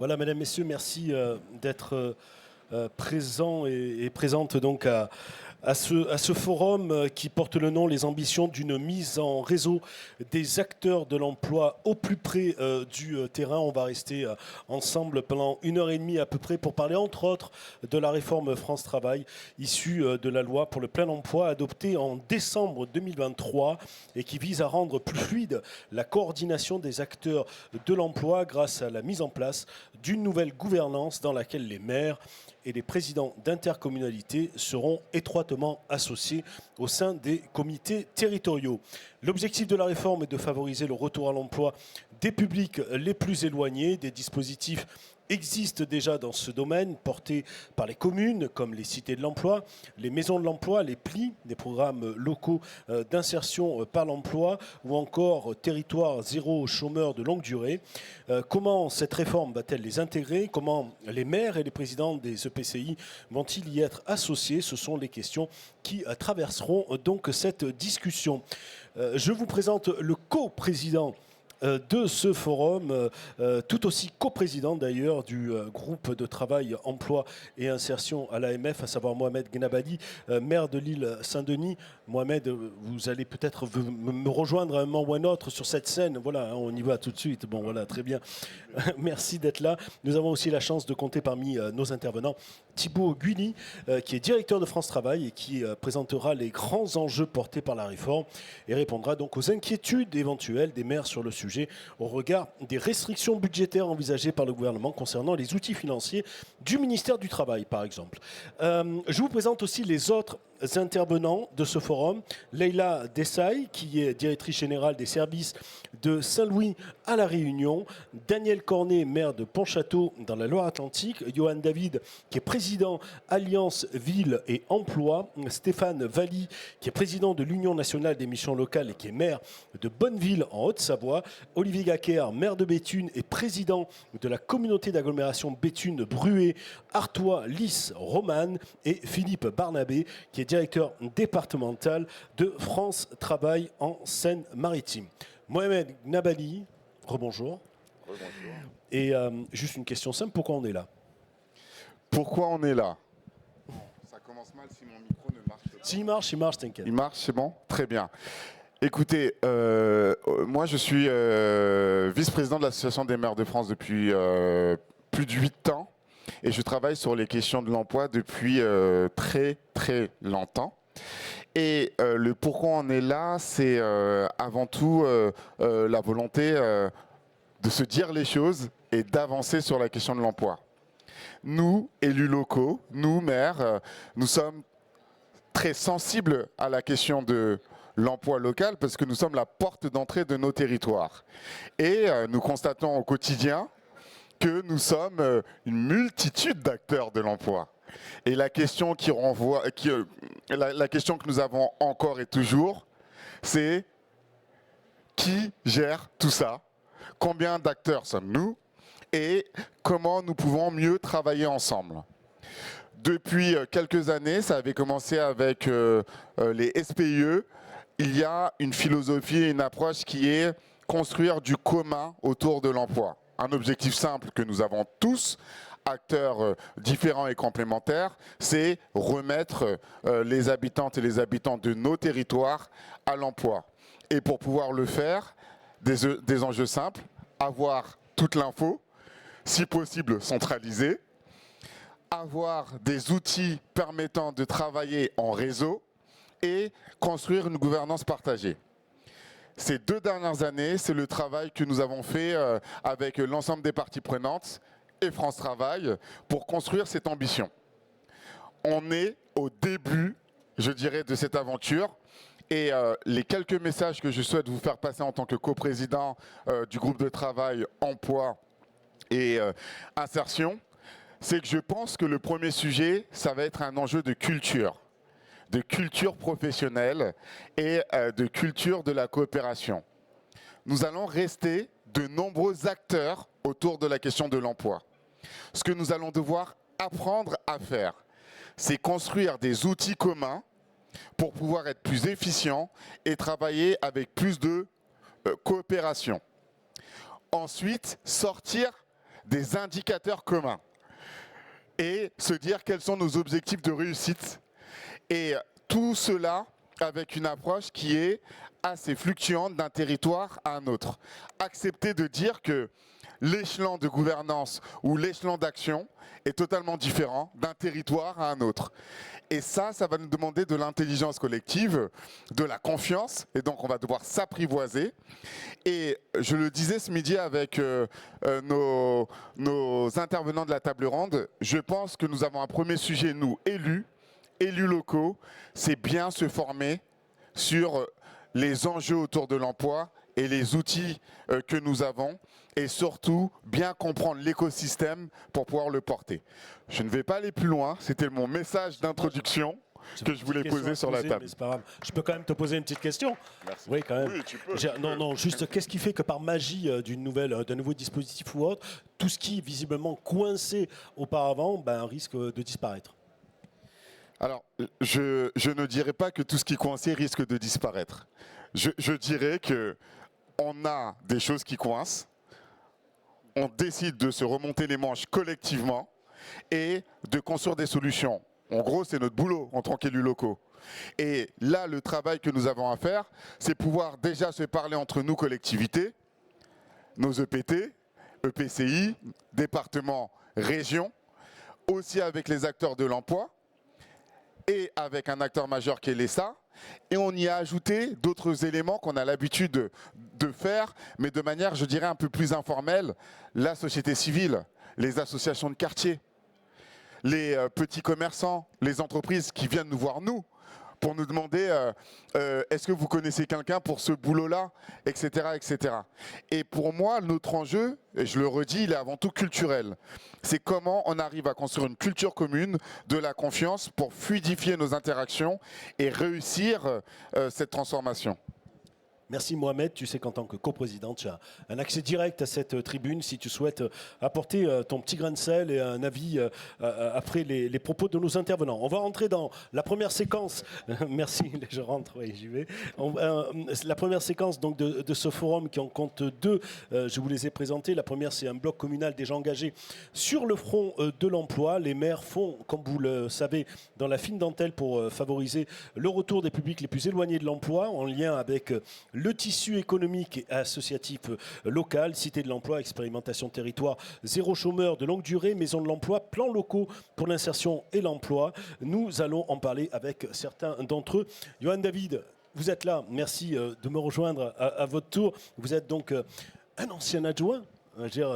Voilà, mesdames, messieurs, merci d'être présents et présentes donc à ce forum qui porte le nom Les ambitions d'une mise en réseau des acteurs de l'emploi au plus près du terrain. On va rester ensemble pendant 1 heure et demie à peu près pour parler entre autres de la réforme France Travail issue de la loi pour le plein emploi adoptée en décembre 2023 et qui vise à rendre plus fluide la coordination des acteurs de l'emploi grâce à la mise en place d'une nouvelle gouvernance dans laquelle les maires et les présidents d'intercommunalités seront étroitement associés au sein des comités territoriaux. L'objectif de la réforme est de favoriser le retour à l'emploi des publics les plus éloignés. Des dispositifs existent déjà dans ce domaine, portés par les communes, comme les cités de l'emploi, les maisons de l'emploi, les PLI, des programmes locaux d'insertion par l'emploi, ou encore territoire zéro chômeur de longue durée. Comment cette réforme va-t-elle les intégrer? Comment les maires et les présidents des EPCI vont-ils y être associés? Ce sont les questions qui traverseront donc cette discussion. Je vous présente le co-président de ce forum, tout aussi coprésident d'ailleurs du groupe de travail emploi et insertion à l'AMF, à savoir Mohamed Gnabali, maire de l'île Saint-Denis. Mohamed, vous allez peut-être me rejoindre à un moment ou un autre sur cette scène. Voilà, hein, on y va tout de suite. Bon, voilà, très bien. Merci d'être là. Nous avons aussi la chance de compter parmi nos intervenants Thibaut Guigny, qui est directeur de France Travail et qui présentera les grands enjeux portés par la réforme et répondra donc aux inquiétudes éventuelles des maires sur le sujet au regard des restrictions budgétaires envisagées par le gouvernement concernant les outils financiers du ministère du Travail, par exemple. Je vous présente aussi les autres intervenants de ce forum. Leïla Dessaï, qui est directrice générale des services de Saint-Louis à La Réunion. Daniel Cornet, maire de Pontchâteau dans la Loire-Atlantique. Johan David, qui est président Alliance Ville et Emploi. Stéphane Valli, qui est président de l'Union nationale des missions locales et qui est maire de Bonneville en Haute-Savoie. Olivier Gaquer, maire de Béthune et président de la communauté d'agglomération Béthune-Bruay, Artois, Lys, Romane. Et Philippe Barnabé, qui est directeur départemental de France Travail en Seine-Maritime. Mohamed Gnabali, rebonjour. Rebonjour. Et juste une question simple, pourquoi on est là? Pourquoi on est là? Ça commence mal si mon micro ne marche pas. S'il marche, t'inquiète. Il marche, c'est bon? Très bien. Écoutez, moi je suis vice-président de l'Association des maires de France depuis plus de 8 ans et je travaille sur les questions de l'emploi depuis très très longtemps. Et le pourquoi on est là, c'est avant tout la volonté de se dire les choses et d'avancer sur la question de l'emploi. Nous, élus locaux, nous, maires, nous sommes très sensibles à la question de l'emploi local parce que nous sommes la porte d'entrée de nos territoires. Et nous constatons au quotidien que nous sommes une multitude d'acteurs de l'emploi. Et la question la question que nous avons encore et toujours, c'est qui gère tout ça? Combien d'acteurs sommes-nous? Et comment nous pouvons mieux travailler ensemble? Depuis quelques années, ça avait commencé avec les SPIE, il y a une philosophie et une approche qui est construire du commun autour de l'emploi. Un objectif simple que nous avons tous, acteurs différents et complémentaires, c'est remettre les habitantes et les habitants de nos territoires à l'emploi. Et pour pouvoir le faire, des enjeux simples, avoir toute l'info, si possible centralisée, avoir des outils permettant de travailler en réseau et construire une gouvernance partagée. Ces 2 dernières années, c'est le travail que nous avons fait avec l'ensemble des parties prenantes et France Travail pour construire cette ambition. On est au début, je dirais, de cette aventure. Et les quelques messages que je souhaite vous faire passer en tant que coprésident du groupe de travail emploi et insertion, c'est que je pense que le premier sujet, ça va être un enjeu de culture professionnelle et de culture de la coopération. Nous allons rester de nombreux acteurs autour de la question de l'emploi. Ce que nous allons devoir apprendre à faire, c'est construire des outils communs pour pouvoir être plus efficient et travailler avec plus de coopération. Ensuite, sortir des indicateurs communs et se dire quels sont nos objectifs de réussite. Et tout cela avec une approche qui est assez fluctuante d'un territoire à un autre. Accepter de dire que l'échelon de gouvernance ou l'échelon d'action est totalement différent d'un territoire à un autre. Et ça va nous demander de l'intelligence collective, de la confiance, et donc on va devoir s'apprivoiser. Et je le disais ce midi avec nos intervenants de la table ronde, je pense que nous avons un premier sujet, nous, élus locaux, c'est bien se former sur les enjeux autour de l'emploi et les outils que nous avons, et surtout bien comprendre l'écosystème pour pouvoir le porter. Je ne vais pas aller plus loin, c'était mon message d'introduction que je voulais poser sur la table. C'est pas grave. Je peux quand même te poser une petite question. Merci. Oui, quand même. Oui, tu peux. Non, juste qu'est-ce qui fait que par magie d'un nouveau dispositif ou autre, tout ce qui visiblement coincé auparavant risque de disparaître? Alors, je ne dirais pas que tout ce qui est coincé risque de disparaître. Je dirais qu'on a des choses qui coincent, on décide de se remonter les manches collectivement et de construire des solutions. En gros, c'est notre boulot en tant qu'élus locaux. Et là, le travail que nous avons à faire, c'est pouvoir déjà se parler entre nous, collectivités, nos EPT, EPCI, départements, régions, aussi avec les acteurs de l'emploi, et avec un acteur majeur qui est l'ESA, et on y a ajouté d'autres éléments qu'on a l'habitude de faire, mais de manière, je dirais, un peu plus informelle, la société civile, les associations de quartier, les petits commerçants, les entreprises qui viennent nous voir, nous, pour nous demander est-ce que vous connaissez quelqu'un pour ce boulot-là, etc., etc. Et pour moi, notre enjeu, et je le redis, il est avant tout culturel. C'est comment on arrive à construire une culture commune de la confiance pour fluidifier nos interactions et réussir cette transformation. Merci Mohamed, tu sais qu'en tant que coprésidente, tu as un accès direct à cette tribune si tu souhaites apporter ton petit grain de sel et un avis après les propos de nos intervenants. On va rentrer dans la première séquence. Merci, je rentre, oui, j'y vais. La première séquence donc, de ce forum qui en compte deux, je vous les ai présentés. La première, c'est un bloc communal déjà engagé sur le front de l'emploi. Les maires font, comme vous le savez, dans la fine dentelle pour favoriser le retour des publics les plus éloignés de l'emploi en lien avec le tissu économique et associatif local, cité de l'emploi, expérimentation territoire, zéro chômeur de longue durée, maison de l'emploi, plans locaux pour l'insertion et l'emploi. Nous allons en parler avec certains d'entre eux. Johan David, vous êtes là, merci de me rejoindre à votre tour. Vous êtes donc un ancien adjoint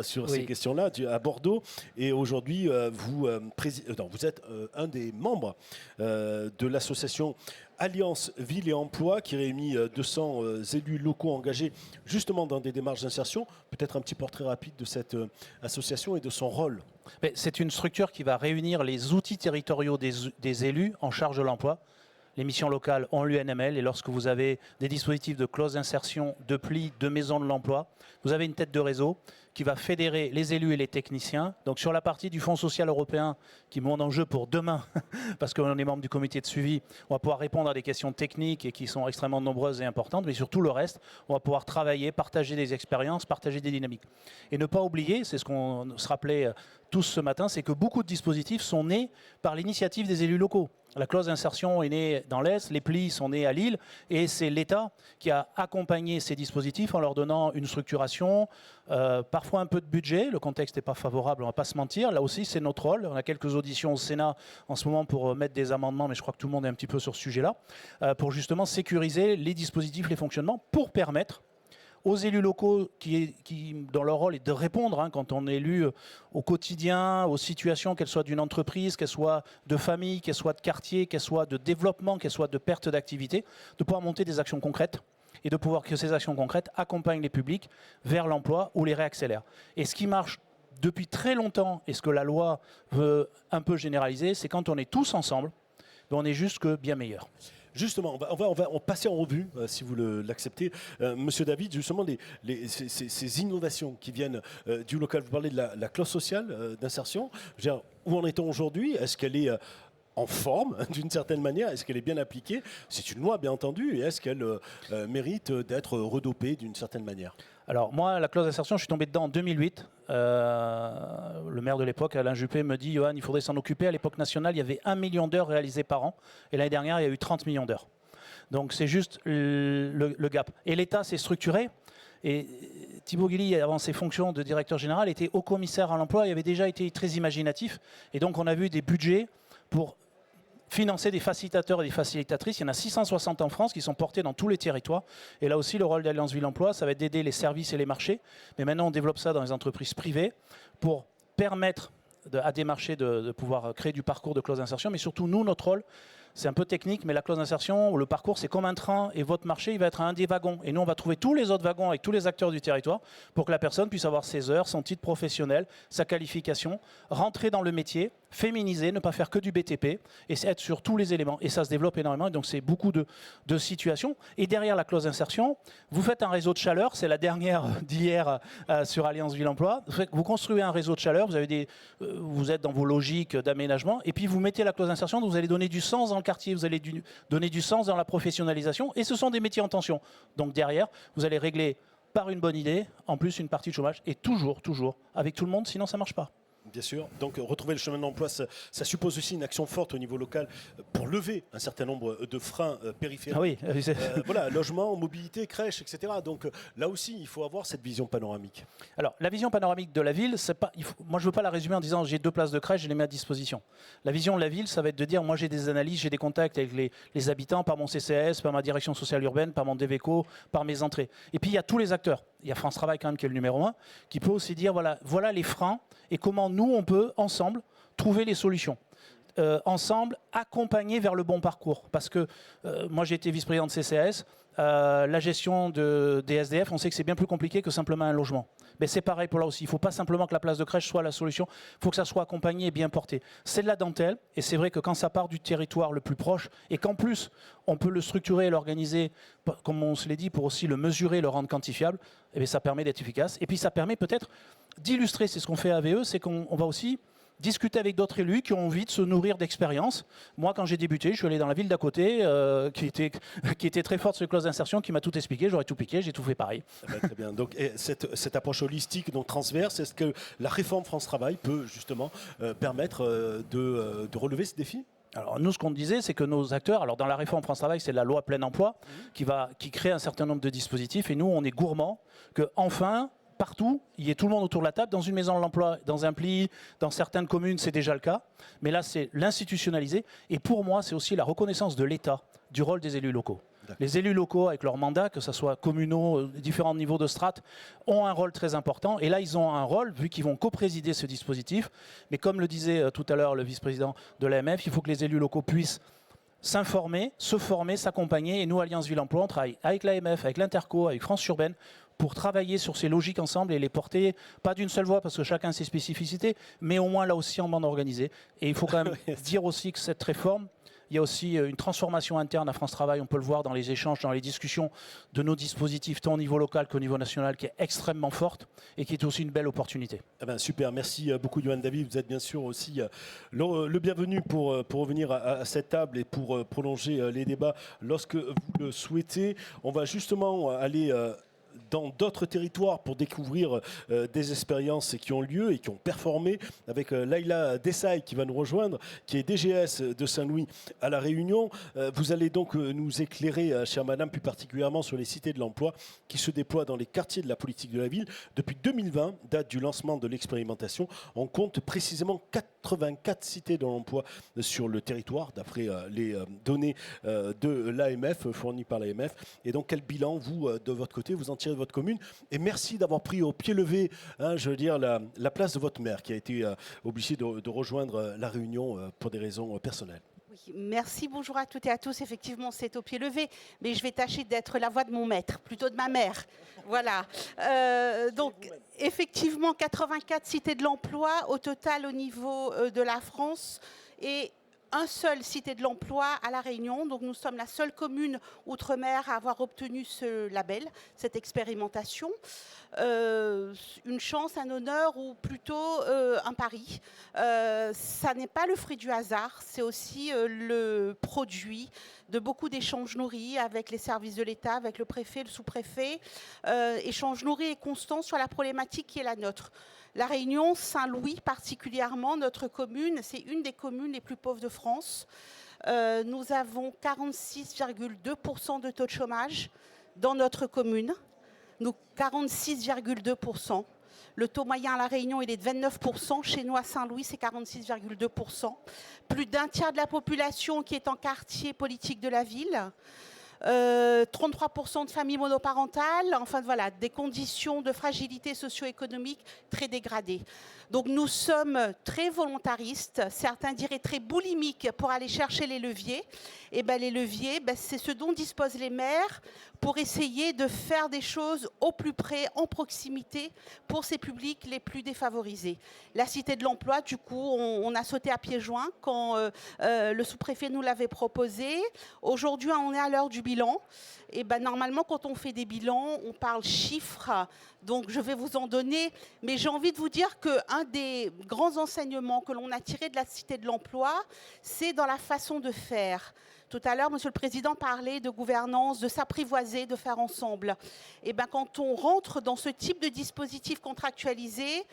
sur ces questions-là à Bordeaux, et aujourd'hui vous êtes un des membres de l'association Alliance Ville et Emploi qui réunit 200 élus locaux engagés justement dans des démarches d'insertion. Peut-être un petit portrait rapide de cette association et de son rôle. C'est une structure qui va réunir les outils territoriaux des élus en charge de l'emploi. Les missions locales ont l'UNML, et lorsque vous avez des dispositifs de clause d'insertion, de pli, de maison de l'emploi, vous avez une tête de réseau qui va fédérer les élus et les techniciens. Donc sur la partie du Fonds social européen qui monte en jeu pour demain, parce qu'on est membre du comité de suivi, on va pouvoir répondre à des questions techniques et qui sont extrêmement nombreuses et importantes, mais surtout le reste, on va pouvoir travailler, partager des expériences, partager des dynamiques. Et ne pas oublier, c'est ce qu'on se rappelait tous ce matin, c'est que beaucoup de dispositifs sont nés par l'initiative des élus locaux. La clause d'insertion est née dans l'Est, les plis sont nés à Lille, et c'est l'État qui a accompagné ces dispositifs en leur donnant une structuration, parfois un peu de budget. Le contexte n'est pas favorable, on ne va pas se mentir. Là aussi, c'est notre rôle. On a quelques auditions au Sénat en ce moment pour mettre des amendements, mais je crois que tout le monde est un petit peu sur ce sujet-là, pour justement sécuriser les dispositifs, les fonctionnements, pour permettre aux élus locaux qui, dans leur rôle est de répondre, quand on est élu au quotidien, aux situations, qu'elles soient d'une entreprise, qu'elles soient de famille, qu'elles soient de quartier, qu'elles soient de développement, qu'elles soient de perte d'activité, de pouvoir monter des actions concrètes et de pouvoir que ces actions concrètes accompagnent les publics vers l'emploi ou les réaccélèrent. Et ce qui marche depuis très longtemps, et ce que la loi veut un peu généraliser, c'est quand on est tous ensemble, on est juste que bien meilleur. Justement, on va passer en revue, si vous l'acceptez. Monsieur David, justement, ces innovations qui viennent du local, vous parlez de la clause sociale d'insertion. Où en est-on aujourd'hui? Est-ce qu'elle est en forme, d'une certaine manière? Est-ce qu'elle est bien appliquée? C'est une loi, bien entendu. Et est-ce qu'elle mérite d'être redopée d'une certaine manière? Alors moi, la clause d'insertion, je suis tombé dedans en 2008. Le maire de l'époque, Alain Juppé, me dit « Johan, il faudrait s'en occuper. À l'époque nationale, il y avait 1 million d'heures réalisées par an. Et l'année dernière, il y a eu 30 millions d'heures. » Donc c'est juste le gap. Et l'État s'est structuré. Et Thibaut Guilly, avant ses fonctions de directeur général, était haut commissaire à l'emploi. Il avait déjà été très imaginatif. Et donc on a vu des budgets pour financer des facilitateurs et des facilitatrices. Il y en a 660 en France qui sont portés dans tous les territoires. Et là aussi, le rôle d'Alliance Ville Emploi, ça va être d'aider les services et les marchés. Mais maintenant, on développe ça dans les entreprises privées pour permettre à des marchés de pouvoir créer du parcours de clause d'insertion. Mais surtout, nous, notre rôle, c'est un peu technique, mais la clause d'insertion ou le parcours, c'est comme un train et votre marché, il va être à un des wagons. Et nous, on va trouver tous les autres wagons avec tous les acteurs du territoire pour que la personne puisse avoir ses heures, son titre professionnel, sa qualification, rentrer dans le métier, féminiser, ne pas faire que du BTP et être sur tous les éléments. Et ça se développe énormément. Et donc, c'est beaucoup de situations. Et derrière la clause d'insertion, vous faites un réseau de chaleur. C'est la dernière d'hier sur Alliance Ville Emploi. Vous construisez un réseau de chaleur. Vous êtes dans vos logiques d'aménagement. Et puis, vous mettez la clause d'insertion. Vous allez donner du sens dans le quartier. Vous allez donner du sens dans la professionnalisation. Et ce sont des métiers en tension. Donc, derrière, vous allez régler par une bonne idée, en plus, une partie de chômage. Et toujours, avec tout le monde, sinon ça ne marche pas. Bien sûr. Donc retrouver le chemin de l'emploi, ça suppose aussi une action forte au niveau local pour lever un certain nombre de freins périphériques. Ah oui, voilà, logement, mobilité, crèche, etc. Donc là aussi, il faut avoir cette vision panoramique. Alors, la vision panoramique de la ville, c'est pas, moi je ne veux pas la résumer en disant j'ai 2 places de crèche, je les mets à disposition. La vision de la ville, ça va être de dire moi j'ai des analyses, j'ai des contacts avec les habitants par mon CCAS, par ma direction sociale urbaine, par mon DVECO, par mes entrées. Et puis il y a tous les acteurs. Il y a France Travail quand même qui est le numéro 1, qui peut aussi dire voilà les freins et comment nous on peut ensemble trouver les solutions. Ensemble, accompagner vers le bon parcours. Parce que moi j'ai été vice-président de CCAS, la gestion des SDF, on sait que c'est bien plus compliqué que simplement un logement. Mais c'est pareil pour là aussi. Il ne faut pas simplement que la place de crèche soit la solution, il faut que ça soit accompagné et bien porté. C'est de la dentelle, et c'est vrai que quand ça part du territoire le plus proche, et qu'en plus on peut le structurer et l'organiser, comme on se l'est dit, pour aussi le mesurer, le rendre quantifiable, eh bien, ça permet d'être efficace. Et puis ça permet peut-être d'illustrer, c'est ce qu'on fait à AVE, c'est qu'on va aussi discuter avec d'autres élus qui ont envie de se nourrir d'expérience. Moi, quand j'ai débuté, je suis allé dans la ville d'à côté, qui était très forte sur les clauses d'insertion, qui m'a tout expliqué. J'aurais tout piqué, j'ai tout fait pareil. Très bien. Donc, cette approche holistique, donc transverse, est-ce que la réforme France Travail peut justement permettre de relever ce défi ? Alors nous, ce qu'on disait, c'est que nos acteurs, alors dans la réforme France Travail, c'est la loi plein emploi qui crée un certain nombre de dispositifs. Et nous, on est gourmands que enfin, partout, il y ait tout le monde autour de la table, dans une maison de l'emploi, dans un pli, dans certaines communes, c'est déjà le cas. Mais là, c'est l'institutionnaliser. Et pour moi, c'est aussi la reconnaissance de l'État, du rôle des élus locaux. Les élus locaux, avec leurs mandats, que ce soit communaux, différents niveaux de strates, ont un rôle très important. Et là, ils ont un rôle, vu qu'ils vont coprésider ce dispositif. Mais comme le disait tout à l'heure le vice-président de l'AMF, il faut que les élus locaux puissent s'informer, se former, s'accompagner. Et nous, Alliance Ville Emploi, on travaille avec l'AMF, avec l'Interco, avec France Urbaine, pour travailler sur ces logiques ensemble et les porter, pas d'une seule voix, parce que chacun a ses spécificités, mais au moins là aussi en bande organisée. Et il faut quand même dire aussi que cette réforme, il y a aussi une transformation interne à France Travail, on peut le voir dans les échanges, dans les discussions de nos dispositifs, tant au niveau local qu'au niveau national, qui est extrêmement forte et qui est aussi une belle opportunité. Eh ben, super, merci beaucoup Johan David. Vous êtes bien sûr aussi le bienvenu pour revenir à cette table et pour prolonger les débats lorsque vous le souhaitez. On va justement aller dans d'autres territoires pour découvrir des expériences qui ont lieu et qui ont performé avec Laïla Dessaï qui va nous rejoindre, qui est DGS de Saint-Louis à La Réunion. Vous allez donc nous éclairer, chère madame, plus particulièrement sur les cités de l'emploi qui se déploient dans les quartiers de la politique de la ville. Depuis 2020, date du lancement de l'expérimentation, on compte précisément 84 cités de l'emploi sur le territoire, d'après les données de l'AMF, fournies par l'AMF. Et donc, quel bilan, vous, de votre côté, vous en tirez de votre commune? Et merci d'avoir pris au pied levé, je veux dire, la place de votre maire, qui a été obligé de rejoindre la Réunion pour des raisons personnelles. Merci, bonjour à toutes et à tous. Effectivement, c'est au pied levé, mais je vais tâcher d'être la voix de mon maître, plutôt de ma mère. Voilà. Donc, effectivement, 84 cités de l'emploi au total au niveau de la France et un seul cité de l'emploi à La Réunion. Donc, nous sommes la seule commune outre-mer à avoir obtenu ce label, cette expérimentation. Une chance, un honneur ou plutôt un pari. Ça n'est pas le fruit du hasard, c'est aussi le produit de beaucoup d'échanges nourris avec les services de l'État, avec le préfet, le sous-préfet. Échanges nourris et constants sur la problématique qui est la nôtre. La Réunion, Saint-Louis particulièrement, notre commune, c'est une des communes les plus pauvres de France. Nous avons 46,2% de taux de chômage dans notre commune. Nous, 46,2%. Le taux moyen à La Réunion, il est de 29%. Chez nous, à Saint-Louis, c'est 46,2%. Plus d'un tiers de la population qui est en quartier politique de la ville. 33% de familles monoparentales. Enfin, voilà, des conditions de fragilité socio-économique très dégradées. Donc, nous sommes très volontaristes, certains diraient très boulimiques pour aller chercher les leviers. Et bien, les leviers, c'est ce dont disposent les maires pour essayer de faire des choses au plus près, en proximité, pour ces publics les plus défavorisés. La Cité de l'Emploi, du coup, on a sauté à pieds joints quand le sous-préfet nous l'avait proposé. Aujourd'hui, on est à l'heure du bilan. Et ben, normalement, quand on fait des bilans, on parle chiffres. Donc, je vais vous en donner. Mais j'ai envie de vous dire qu'un des grands enseignements que l'on a tiré de la Cité de l'Emploi, c'est dans la façon de faire. Tout à l'heure, Monsieur le Président parlait de gouvernance, de s'apprivoiser, de faire ensemble. Et ben, quand on rentre dans ce type de dispositif contractualisé,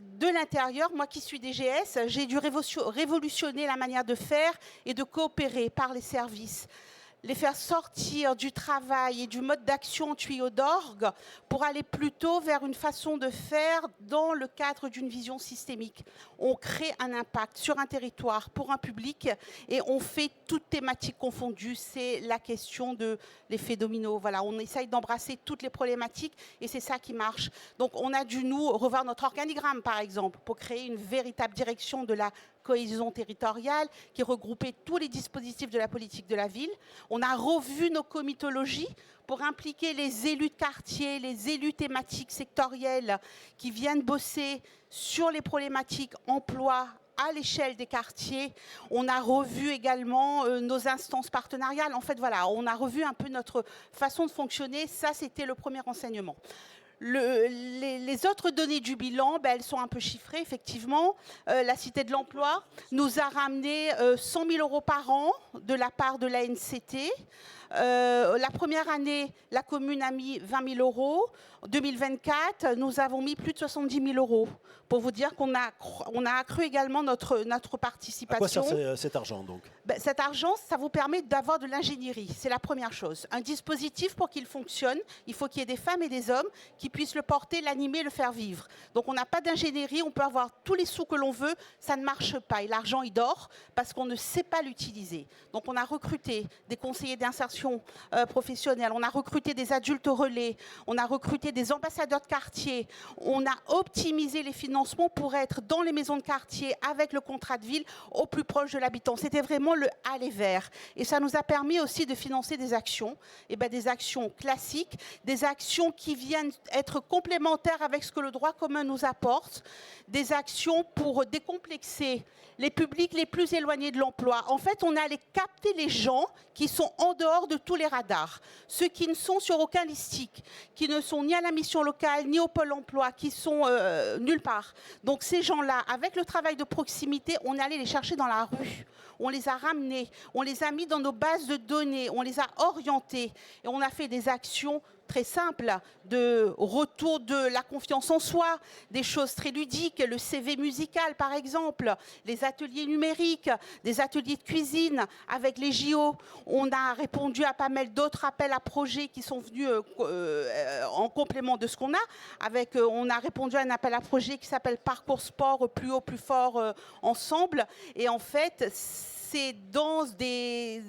de l'intérieur, moi qui suis DGS, j'ai dû révolutionner la manière de faire et de coopérer par les services. Les faire sortir du travail et du mode d'action tuyau d'orgue pour aller plutôt vers une façon de faire dans le cadre d'une vision systémique. On crée un impact sur un territoire pour un public et on fait toutes thématiques confondues. C'est la question de l'effet domino. Voilà, on essaye d'embrasser toutes les problématiques et c'est ça qui marche. Donc on a dû nous revoir notre organigramme par exemple pour créer une véritable direction de la cohésion territoriale qui regroupait tous les dispositifs de la politique de la ville. On a revu nos comitologies pour impliquer les élus de quartier, les élus thématiques sectoriels qui viennent bosser sur les problématiques emploi à l'échelle des quartiers. On a revu également nos instances partenariales. En fait, voilà, on a revu un peu notre façon de fonctionner. Ça, c'était le premier enseignement. Les autres données du bilan, elles sont un peu chiffrées, effectivement. La Cité de l'Emploi nous a ramené 100 000 € par an de la part de l'ANCT. La première année, la commune a mis 20 000 €. En 2024, nous avons mis plus de 70 000 € pour vous dire qu'on a accru également notre participation. À quoi sert cet argent donc? Cet argent, ça vous permet d'avoir de l'ingénierie, c'est la première chose. Un dispositif, pour qu'il fonctionne, il faut qu'il y ait des femmes et des hommes qui puissent le porter, l'animer, le faire vivre. Donc on n'a pas d'ingénierie, on peut avoir tous les sous que l'on veut, ça ne marche pas. Et l'argent, il dort parce qu'on ne sait pas l'utiliser. Donc on a recruté des conseillers d'insertion professionnelle, on a recruté des adultes relais, on a recruté des ambassadeurs de quartier, on a optimisé les financements pour être dans les maisons de quartier avec le contrat de ville au plus proche de l'habitant. C'était vraiment le aller vers. Et ça nous a permis aussi de financer des actions, des actions classiques, des actions qui viennent être complémentaires avec ce que le droit commun nous apporte, des actions pour décomplexer les publics les plus éloignés de l'emploi. En fait, on a allé capter les gens qui sont en dehors de tous les radars, ceux qui ne sont sur aucun listique, qui ne sont ni à la mission locale, ni au pôle emploi, qui sont nulle part. Donc ces gens-là, avec le travail de proximité, on est allé les chercher dans la rue. On les a ramenés, on les a mis dans nos bases de données, on les a orientés et on a fait des actions très simples de retour de la confiance en soi, des choses très ludiques, le CV musical par exemple, les ateliers numériques, des ateliers de cuisine avec les JO. On a répondu à pas mal d'autres appels à projets qui sont venus en complément de ce qu'on a. On a répondu à un appel à projet qui s'appelle Parcours Sport, plus haut, plus fort, ensemble. Et en fait, c'est dans des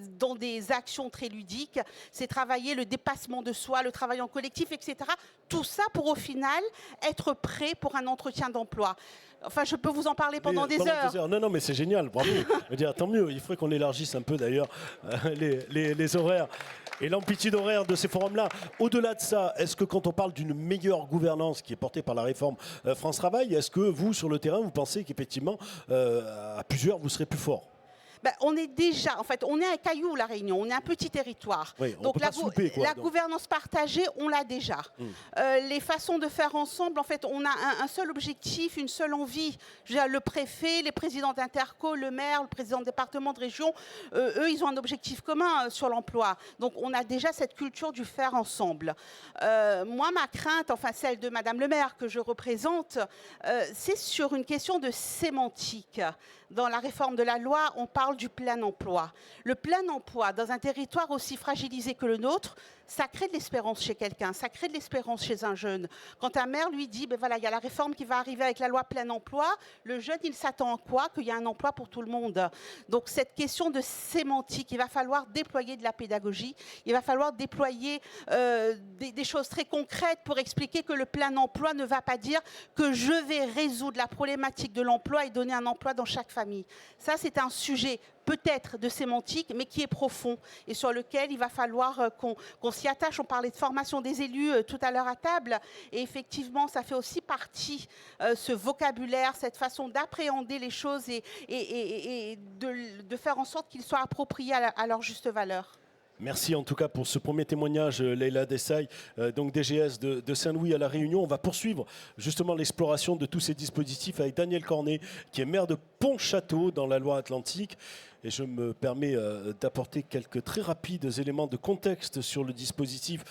actions très ludiques, c'est travailler le dépassement de soi, le travail en collectif, etc. Tout ça pour au final être prêt pour un entretien d'emploi. Enfin, je peux vous en parler pendant des heures. Non, mais c'est génial, bravo. Je veux dire, tant mieux, il faudrait qu'on élargisse un peu d'ailleurs les horaires et l'amplitude horaire de ces forums-là. Au-delà de ça, est-ce que quand on parle d'une meilleure gouvernance qui est portée par la réforme France Travail, est-ce que vous, sur le terrain, vous pensez qu'effectivement, à plusieurs, vous serez plus fort ? On est déjà, en fait, on est un caillou, La Réunion, on est un petit territoire. Oui, on donc peut pas se louper, quoi, la donc. gouvernance partagée, on l'a déjà. Les façons de faire ensemble, en fait, on a un seul objectif, une seule envie. Je veux dire, le préfet, les présidents d'interco, le maire, le président de département, de région, eux, ils ont un objectif commun sur l'emploi. Donc on a déjà cette culture du faire ensemble. Moi, ma crainte, enfin celle de Madame le maire que je représente, c'est sur une question de sémantique. Dans la réforme de la loi, on parle du plein emploi. Le plein emploi, dans un territoire aussi fragilisé que le nôtre, ça crée de l'espérance chez quelqu'un, ça crée de l'espérance chez un jeune. Quand un maire lui dit, voilà, il y a la réforme qui va arriver avec la loi plein emploi, le jeune, il s'attend à quoi? Qu'il y a un emploi pour tout le monde. Donc cette question de sémantique, il va falloir déployer de la pédagogie, il va falloir déployer des choses très concrètes pour expliquer que le plein emploi ne va pas dire que je vais résoudre la problématique de l'emploi et donner un emploi dans chaque famille. Ça, c'est un sujet peut-être de sémantique, mais qui est profond et sur lequel il va falloir qu'on s'y attache. On parlait de formation des élus tout à l'heure à table, et effectivement, ça fait aussi partie, ce vocabulaire, cette façon d'appréhender les choses et de faire en sorte qu'ils soient appropriés à leur juste valeur. Merci en tout cas pour ce premier témoignage, Leïla Dessaï, donc DGS de Saint-Louis à La Réunion. On va poursuivre justement l'exploration de tous ces dispositifs avec Daniel Cornet, qui est maire de Pontchâteau dans la Loire-Atlantique. Et je me permets d'apporter quelques très rapides éléments de contexte sur le dispositif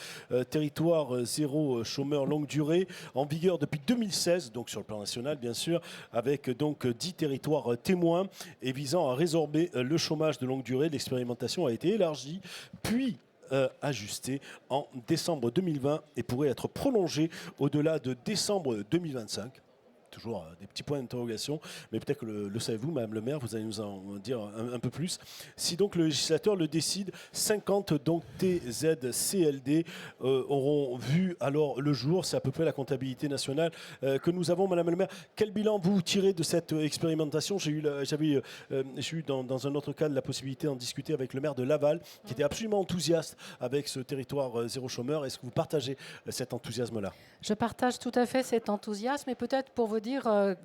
territoire zéro chômeur longue durée, en vigueur depuis 2016, donc sur le plan national bien sûr, avec donc 10 territoires témoins et visant à résorber le chômage de longue durée. L'expérimentation a été élargie, puis ajustée en décembre 2020 et pourrait être prolongée au-delà de décembre 2025. Toujours des petits points d'interrogation, mais peut-être que le savez-vous, Madame le maire, vous allez nous en dire un peu plus. Si donc le législateur le décide, 50 donc TZCLD auront vu alors le jour. C'est à peu près la comptabilité nationale que nous avons, Madame le maire. Quel bilan vous tirez de cette expérimentation? J'ai eu dans un autre cadre la possibilité d'en discuter avec le maire de Laval, qui était absolument enthousiaste avec ce territoire zéro chômeur. Est-ce que vous partagez cet enthousiasme-là? Je partage tout à fait cet enthousiasme, et peut-être pour vous dire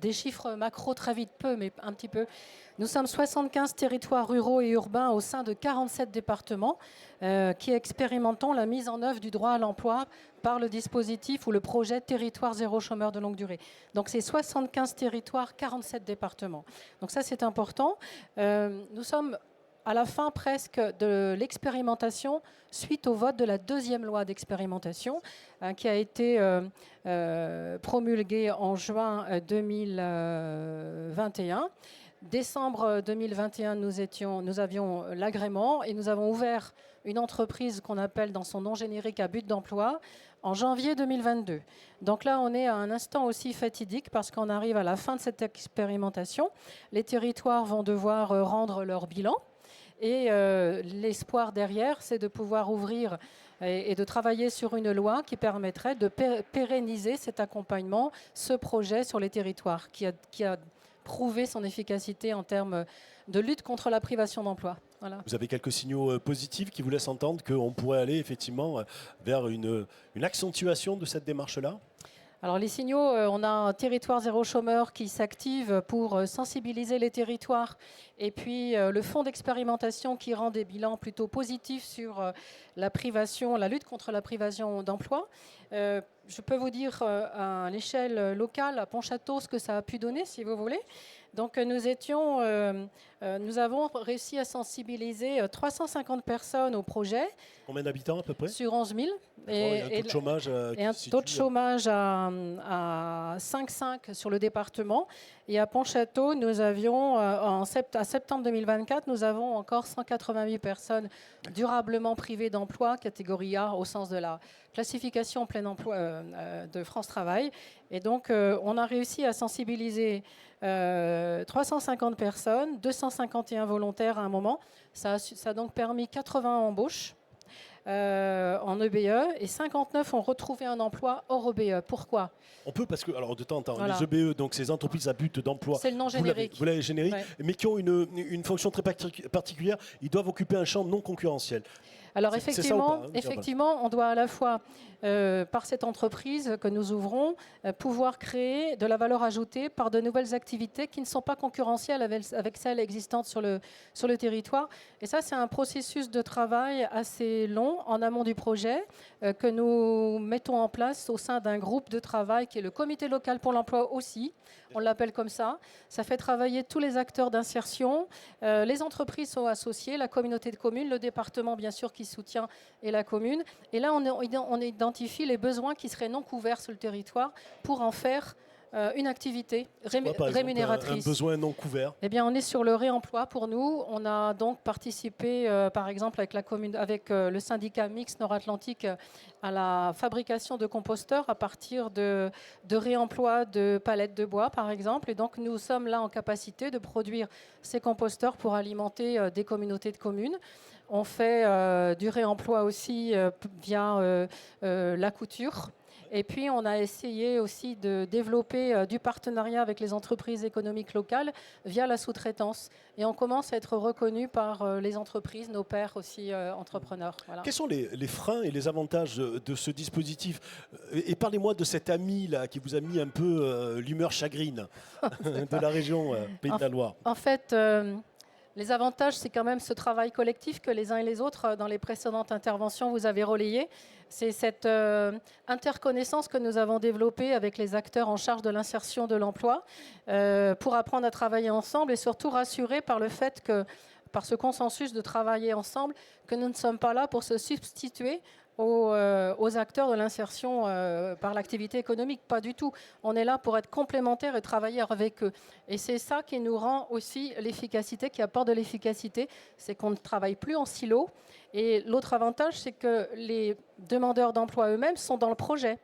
des chiffres macro très vite, mais un petit peu. Nous sommes 75 territoires ruraux et urbains au sein de 47 départements qui expérimentons la mise en œuvre du droit à l'emploi par le dispositif ou le projet Territoire zéro chômeur de longue durée. Donc c'est 75 territoires, 47 départements. Donc ça c'est important. Nous sommes à la fin presque de l'expérimentation suite au vote de la deuxième loi d'expérimentation qui a été promulguée en juin 2021. Décembre 2021, nous avions l'agrément et nous avons ouvert une entreprise qu'on appelle dans son nom générique à but d'emploi en janvier 2022. Donc là, on est à un instant aussi fatidique parce qu'on arrive à la fin de cette expérimentation. Les territoires vont devoir rendre leur bilan. Et l'espoir derrière, c'est de pouvoir ouvrir et de travailler sur une loi qui permettrait de pérenniser cet accompagnement, ce projet sur les territoires, qui a prouvé son efficacité en termes de lutte contre la privation d'emploi. Voilà. Vous avez quelques signaux positifs qui vous laissent entendre qu'on pourrait aller effectivement vers une accentuation de cette démarche-là? Alors les signaux, on a un territoire zéro chômeur qui s'active pour sensibiliser les territoires, et puis le fonds d'expérimentation qui rend des bilans plutôt positifs sur la lutte contre la privation d'emploi. Je peux vous dire à l'échelle locale, à Pontchâteau, ce que ça a pu donner, si vous voulez. Donc nous avons réussi à sensibiliser 350 personnes au projet. Combien d'habitants à peu près? Sur 11 000. Et un taux de chômage, taux de chômage à 5,5 sur le département. Et à Pontchâteau, nous avions, à septembre 2024, nous avons encore 188 personnes durablement privées d'emploi, catégorie A, au sens de la classification plein emploi de France Travail. Et donc, on a réussi à sensibiliser 350 personnes, 251 volontaires à un moment. Ça a donc permis 80 embauches. en EBE et 59 ont retrouvé un emploi hors EBE. Pourquoi? On peut parce que, alors de temps en temps, Voilà. les EBE, donc ces entreprises à but d'emploi, C'est le nom générique. vous l'avez générique, Ouais. mais qui ont une fonction très particulière, ils doivent occuper un champ non concurrentiel. Alors C'est ça ou pas, hein, effectivement, on doit à la fois, par cette entreprise que nous ouvrons, pouvoir créer de la valeur ajoutée par de nouvelles activités qui ne sont pas concurrentielles avec celles existantes sur le territoire. Et ça, c'est un processus de travail assez long en amont du projet que nous mettons en place au sein d'un groupe de travail qui est le comité local pour l'emploi aussi. On l'appelle comme ça. Ça fait travailler tous les acteurs d'insertion. Les entreprises sont associées, la communauté de communes, le département bien sûr qui soutient et la commune. Et là, on identifie les besoins qui seraient non couverts sur le territoire pour en faire une activité Par exemple, rémunératrice. un besoin non couvert. Eh bien, on est sur le réemploi pour nous. On a donc participé, par exemple, avec la commune, avec le syndicat mixte Nord-Atlantique, à la fabrication de composteurs à partir de réemploi de palettes de bois, par exemple. Et donc, nous sommes là en capacité de produire ces composteurs pour alimenter des communautés de communes. On fait du réemploi aussi via la couture. Et puis, on a essayé aussi de développer du partenariat avec les entreprises économiques locales via la sous-traitance. Et on commence à être reconnu par les entreprises, nos pairs aussi entrepreneurs. Voilà. Quels sont les freins et les avantages de ce dispositif? Et parlez-moi de cet ami là qui vous a mis un peu l'humeur chagrine de la région Pays de la Loire. En fait, les avantages, c'est quand même ce travail collectif que les uns et les autres, dans les précédentes interventions, vous avez relayé. C'est cette interconnaissance que nous avons développée avec les acteurs en charge de l'insertion de l'emploi pour apprendre à travailler ensemble et surtout rassurer par le fait que, par ce consensus de travailler ensemble, que nous ne sommes pas là pour se substituer aux acteurs de l'insertion par l'activité économique. Pas du tout. On est là pour être complémentaires et travailler avec eux. Et c'est ça qui nous rend aussi l'efficacité, qui apporte de l'efficacité, c'est qu'on ne travaille plus en silo. Et l'autre avantage, c'est que les demandeurs d'emploi eux-mêmes sont dans le projet.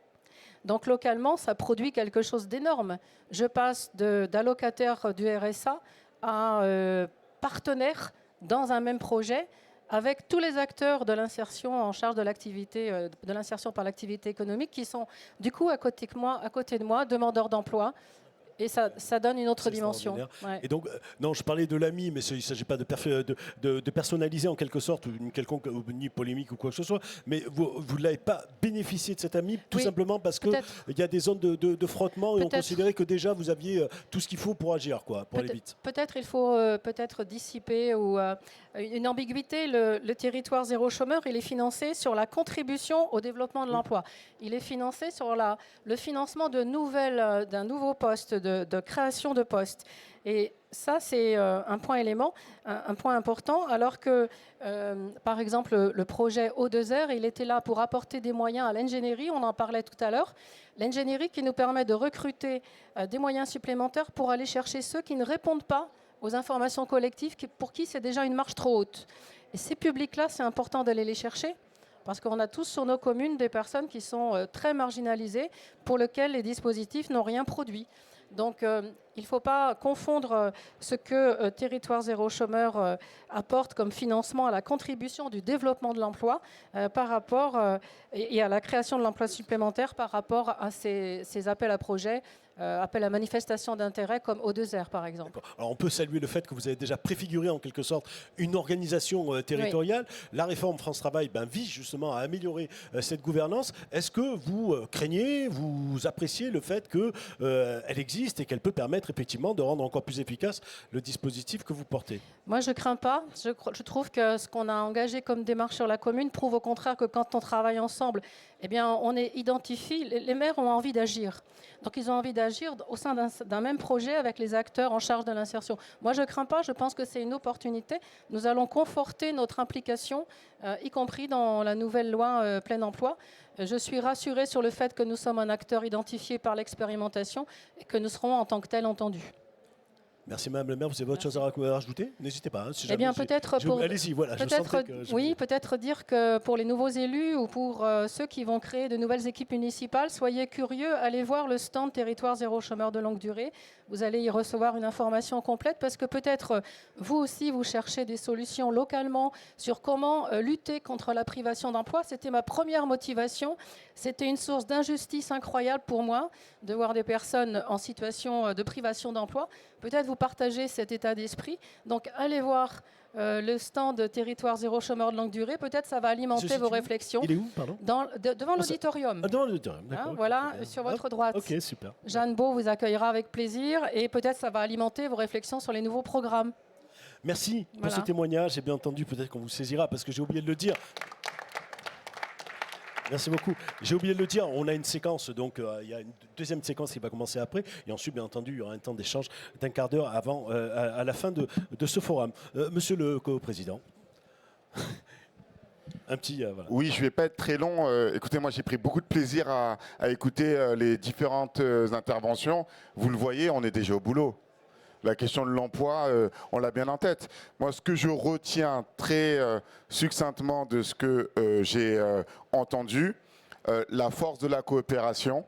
Donc localement, ça produit quelque chose d'énorme. Je passe d'allocataire du RSA à partenaire dans un même projet, avec tous les acteurs de l'insertion en charge de l'activité, de l'insertion par l'activité économique, qui sont du coup à côté de moi, demandeurs d'emploi. Et ça donne une autre dimension. Ouais. Et donc, non, je parlais de l'ami, mais il ne s'agit pas de personnaliser en quelque sorte une quelconque ni polémique ou quoi que ce soit. Mais vous ne l'avez pas bénéficié de cet ami tout simplement parce qu'il y a des zones de frottement et on considérait que déjà vous aviez tout ce qu'il faut pour agir, quoi, pour aller vite. Peut-être il faut peut-être dissiper ou une ambiguïté. Le territoire zéro chômeur, il est financé sur la contribution au développement de l'emploi. Il est financé sur le financement d'un nouveau poste, de création de postes. Et ça, c'est un point important, alors que, par exemple, le projet O2R, il était là pour apporter des moyens à l'ingénierie, on en parlait tout à l'heure, l'ingénierie qui nous permet de recruter des moyens supplémentaires pour aller chercher ceux qui ne répondent pas aux informations collectives, pour qui c'est déjà une marche trop haute. Et ces publics-là, c'est important d'aller les chercher, parce qu'on a tous sur nos communes des personnes qui sont très marginalisées, pour lesquelles les dispositifs n'ont rien produit. Donc, il ne faut pas confondre ce que Territoire Zéro Chômeur apporte comme financement à la contribution du développement de l'emploi par rapport et à la création de l'emploi supplémentaire par rapport à ces appels à projets, appels à manifestation d'intérêt comme O2R par exemple. Alors on peut saluer le fait que vous avez déjà préfiguré en quelque sorte une organisation territoriale. Oui. La réforme France Travail vise justement à améliorer cette gouvernance. Est-ce que vous craignez, vous appréciez le fait qu'elle existe et qu'elle peut permettre effectivement de rendre encore plus efficace le dispositif que vous portez? Moi, je ne crains pas. Je trouve que ce qu'on a engagé comme démarche sur la commune prouve au contraire que quand on travaille ensemble, eh bien, on identifie. Les maires ont envie d'agir. Donc, ils ont envie d'agir au sein d'un même projet avec les acteurs en charge de l'insertion. Moi, je ne crains pas. Je pense que c'est une opportunité. Nous allons conforter notre implication, y compris dans la nouvelle loi plein emploi. Je suis rassurée sur le fait que nous sommes un acteur identifié par l'expérimentation et que nous serons en tant que tel entendus. Merci Madame le maire, vous avez autre chose à rajouter? N'hésitez pas. Hein, si Eh bien, jamais peut-être pour... Allez-y, voilà. Peut-être dire que pour les nouveaux élus ou pour ceux qui vont créer de nouvelles équipes municipales, soyez curieux, allez voir le stand Territoire zéro chômeur de longue durée. Vous allez y recevoir une information complète parce que peut-être vous aussi, vous cherchez des solutions localement sur comment lutter contre la privation d'emploi. C'était ma première motivation. C'était une source d'injustice incroyable pour moi de voir des personnes en situation de privation d'emploi. Peut-être vous partagez cet état d'esprit. Donc, allez voir le stand Territoire zéro chômeur de longue durée. Peut-être ça va alimenter vos réflexions. Il est où, pardon? Devant l'auditorium. Devant l'auditorium, d'accord. Hein, voilà, sur votre droite. Ok, super. Jeanne Beau vous accueillera avec plaisir et peut-être ça va alimenter vos réflexions sur les nouveaux programmes. Merci pour Voilà. ce témoignage. Et bien entendu, peut-être qu'on vous saisira parce que j'ai oublié de le dire. Merci beaucoup. J'ai oublié de le dire, on a une séquence, donc il y a une deuxième séquence qui va commencer après. Et ensuite, bien entendu, il y aura un temps d'échange d'un quart d'heure avant, à la fin de ce forum. Monsieur le co-président. Un petit. Voilà. Oui, je ne vais pas être très long. Écoutez, moi, j'ai pris beaucoup de plaisir à écouter les différentes interventions. Vous le voyez, on est déjà au boulot. La question de l'emploi, on l'a bien en tête. Moi, ce que je retiens très succinctement de ce que j'ai entendu, la force de la coopération,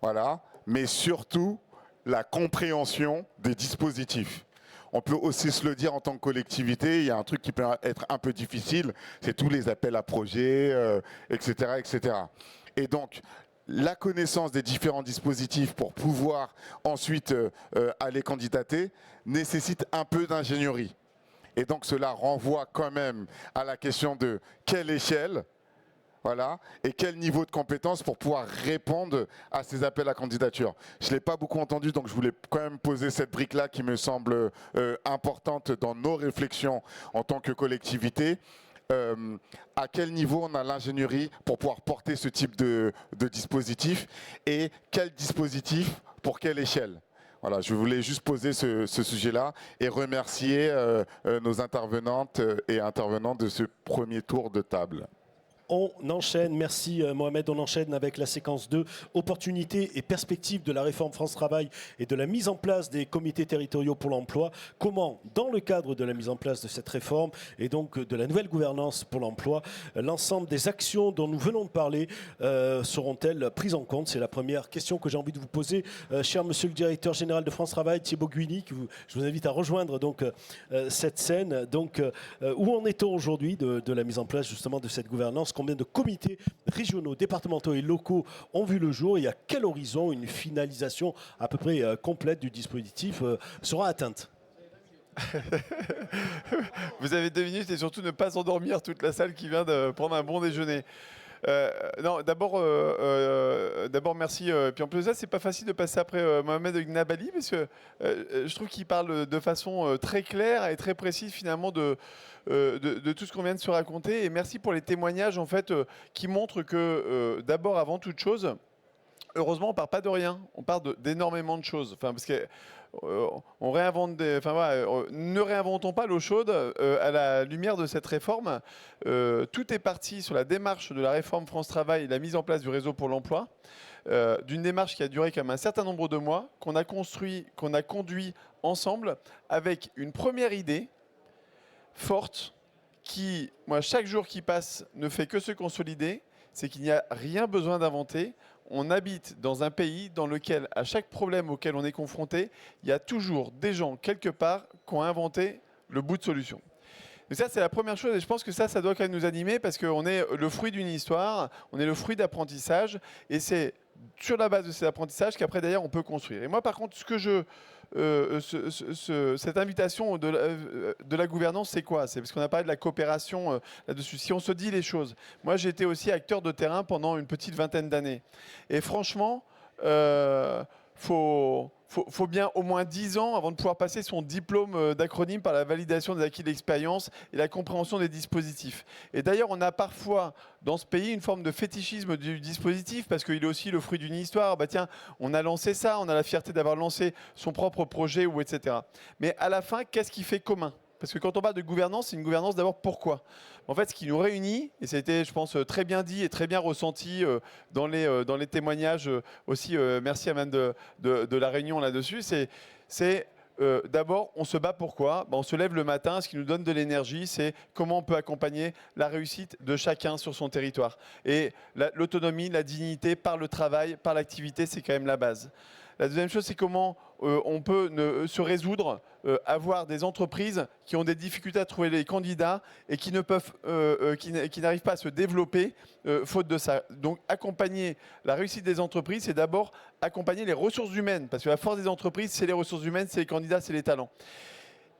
voilà, mais surtout la compréhension des dispositifs. On peut aussi se le dire en tant que collectivité, il y a un truc qui peut être un peu difficile, c'est tous les appels à projets, etc., etc. Et donc, la connaissance des différents dispositifs pour pouvoir ensuite aller candidater nécessite un peu d'ingénierie. Et donc, cela renvoie quand même à la question de quelle échelle, voilà, et quel niveau de compétence pour pouvoir répondre à ces appels à candidature. Je ne l'ai pas beaucoup entendu, donc je voulais quand même poser cette brique-là qui me semble importante dans nos réflexions en tant que collectivité. À quel niveau on a l'ingénierie pour pouvoir porter ce type de dispositif et quel dispositif pour quelle échelle. Voilà, je voulais juste poser ce sujet-là et remercier nos intervenantes et intervenants de ce premier tour de table. On enchaîne, merci Mohamed, on enchaîne avec la séquence 2, opportunités et perspectives de la réforme France Travail et de la mise en place des comités territoriaux pour l'emploi. Comment, dans le cadre de la mise en place de cette réforme et donc de la nouvelle gouvernance pour l'emploi, l'ensemble des actions dont nous venons de parler seront-elles prises en compte? C'est la première question que j'ai envie de vous poser. Cher monsieur le directeur général de France Travail, Thibaut Guini, je vous invite à rejoindre donc, cette scène. Donc, où en est-on aujourd'hui de la mise en place justement de cette gouvernance? Combien de comités régionaux, départementaux et locaux ont vu le jour et à quel horizon une finalisation à peu près complète du dispositif sera atteinte? Vous avez 2 minutes et surtout ne pas endormir toute la salle qui vient de prendre un bon déjeuner. Non, d'abord merci. Puis en plus de ça, c'est pas facile de passer après Mohamed Gnabali parce que je trouve qu'il parle de façon très claire et très précise finalement de tout ce qu'on vient de se raconter. Et merci pour les témoignages en fait qui montrent que d'abord, avant toute chose, heureusement, on part pas de rien. On part d'énormément de choses. Enfin, parce que on réinvente ne réinventons pas l'eau chaude à la lumière de cette réforme. Tout est parti sur la démarche de la réforme France Travail et la mise en place du réseau pour l'emploi. D'une démarche qui a duré quand même un certain nombre de mois, qu'on a conduit ensemble avec une première idée forte qui, moi, chaque jour qui passe ne fait que se consolider, c'est qu'il n'y a rien besoin d'inventer. On habite dans un pays dans lequel, à chaque problème auquel on est confronté, il y a toujours des gens, quelque part, qui ont inventé le bout de solution. Et ça, c'est la première chose, et je pense que ça doit quand même nous animer, parce qu'on est le fruit d'une histoire, on est le fruit d'apprentissage, et c'est sur la base de ces apprentissages qu'après, d'ailleurs, on peut construire. Et moi, par contre, ce que cette invitation de la gouvernance, c'est quoi? C'est parce qu'on a parlé de la coopération là-dessus. Si on se dit les choses, moi j'ai été aussi acteur de terrain pendant une petite vingtaine d'années. Et franchement, faut bien au moins 10 ans avant de pouvoir passer son diplôme d'acronyme par la validation des acquis de l'expérience et la compréhension des dispositifs. Et d'ailleurs, on a parfois dans ce pays une forme de fétichisme du dispositif parce qu'il est aussi le fruit d'une histoire. Bah tiens, on a lancé ça, on a la fierté d'avoir lancé son propre projet, ou etc. Mais à la fin, qu'est-ce qui fait commun? Parce que quand on parle de gouvernance, c'est une gouvernance d'abord pourquoi? En fait, ce qui nous réunit, et ça a été, je pense, très bien dit et très bien ressenti dans les témoignages aussi, merci à Madame de la Réunion là-dessus, c'est d'abord, on se bat pourquoi? On se lève le matin, ce qui nous donne de l'énergie, c'est comment on peut accompagner la réussite de chacun sur son territoire. Et l'autonomie, la dignité par le travail, par l'activité, c'est quand même la base. La deuxième chose, c'est comment on peut se résoudre, avoir des entreprises qui ont des difficultés à trouver les candidats et qui n'arrivent pas à se développer faute de ça. Donc accompagner la réussite des entreprises, c'est d'abord accompagner les ressources humaines, parce que la force des entreprises, c'est les ressources humaines, c'est les candidats, c'est les talents.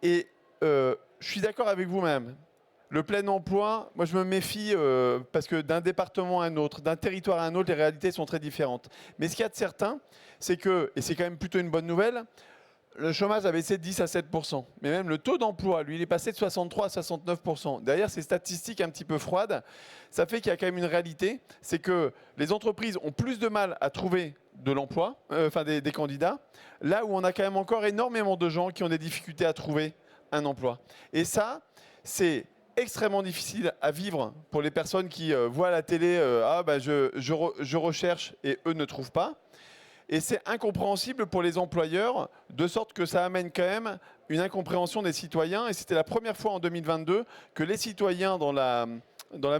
Et je suis d'accord avec vous-même. Le plein emploi, moi je me méfie parce que d'un département à un autre, d'un territoire à un autre, les réalités sont très différentes. Mais ce qu'il y a de certain, c'est que, et c'est quand même plutôt une bonne nouvelle, le chômage a baissé de 10 à 7%. Mais même le taux d'emploi, lui, il est passé de 63 à 69%. Derrière ces statistiques un petit peu froides, ça fait qu'il y a quand même une réalité, c'est que les entreprises ont plus de mal à trouver de l'emploi, des candidats, là où on a quand même encore énormément de gens qui ont des difficultés à trouver un emploi. Et ça, c'est extrêmement difficile à vivre pour les personnes qui voient à la télé je recherche et eux ne trouvent pas. Et c'est incompréhensible pour les employeurs, de sorte que ça amène quand même une incompréhension des citoyens. Et c'était la première fois en 2022 que les citoyens, dans la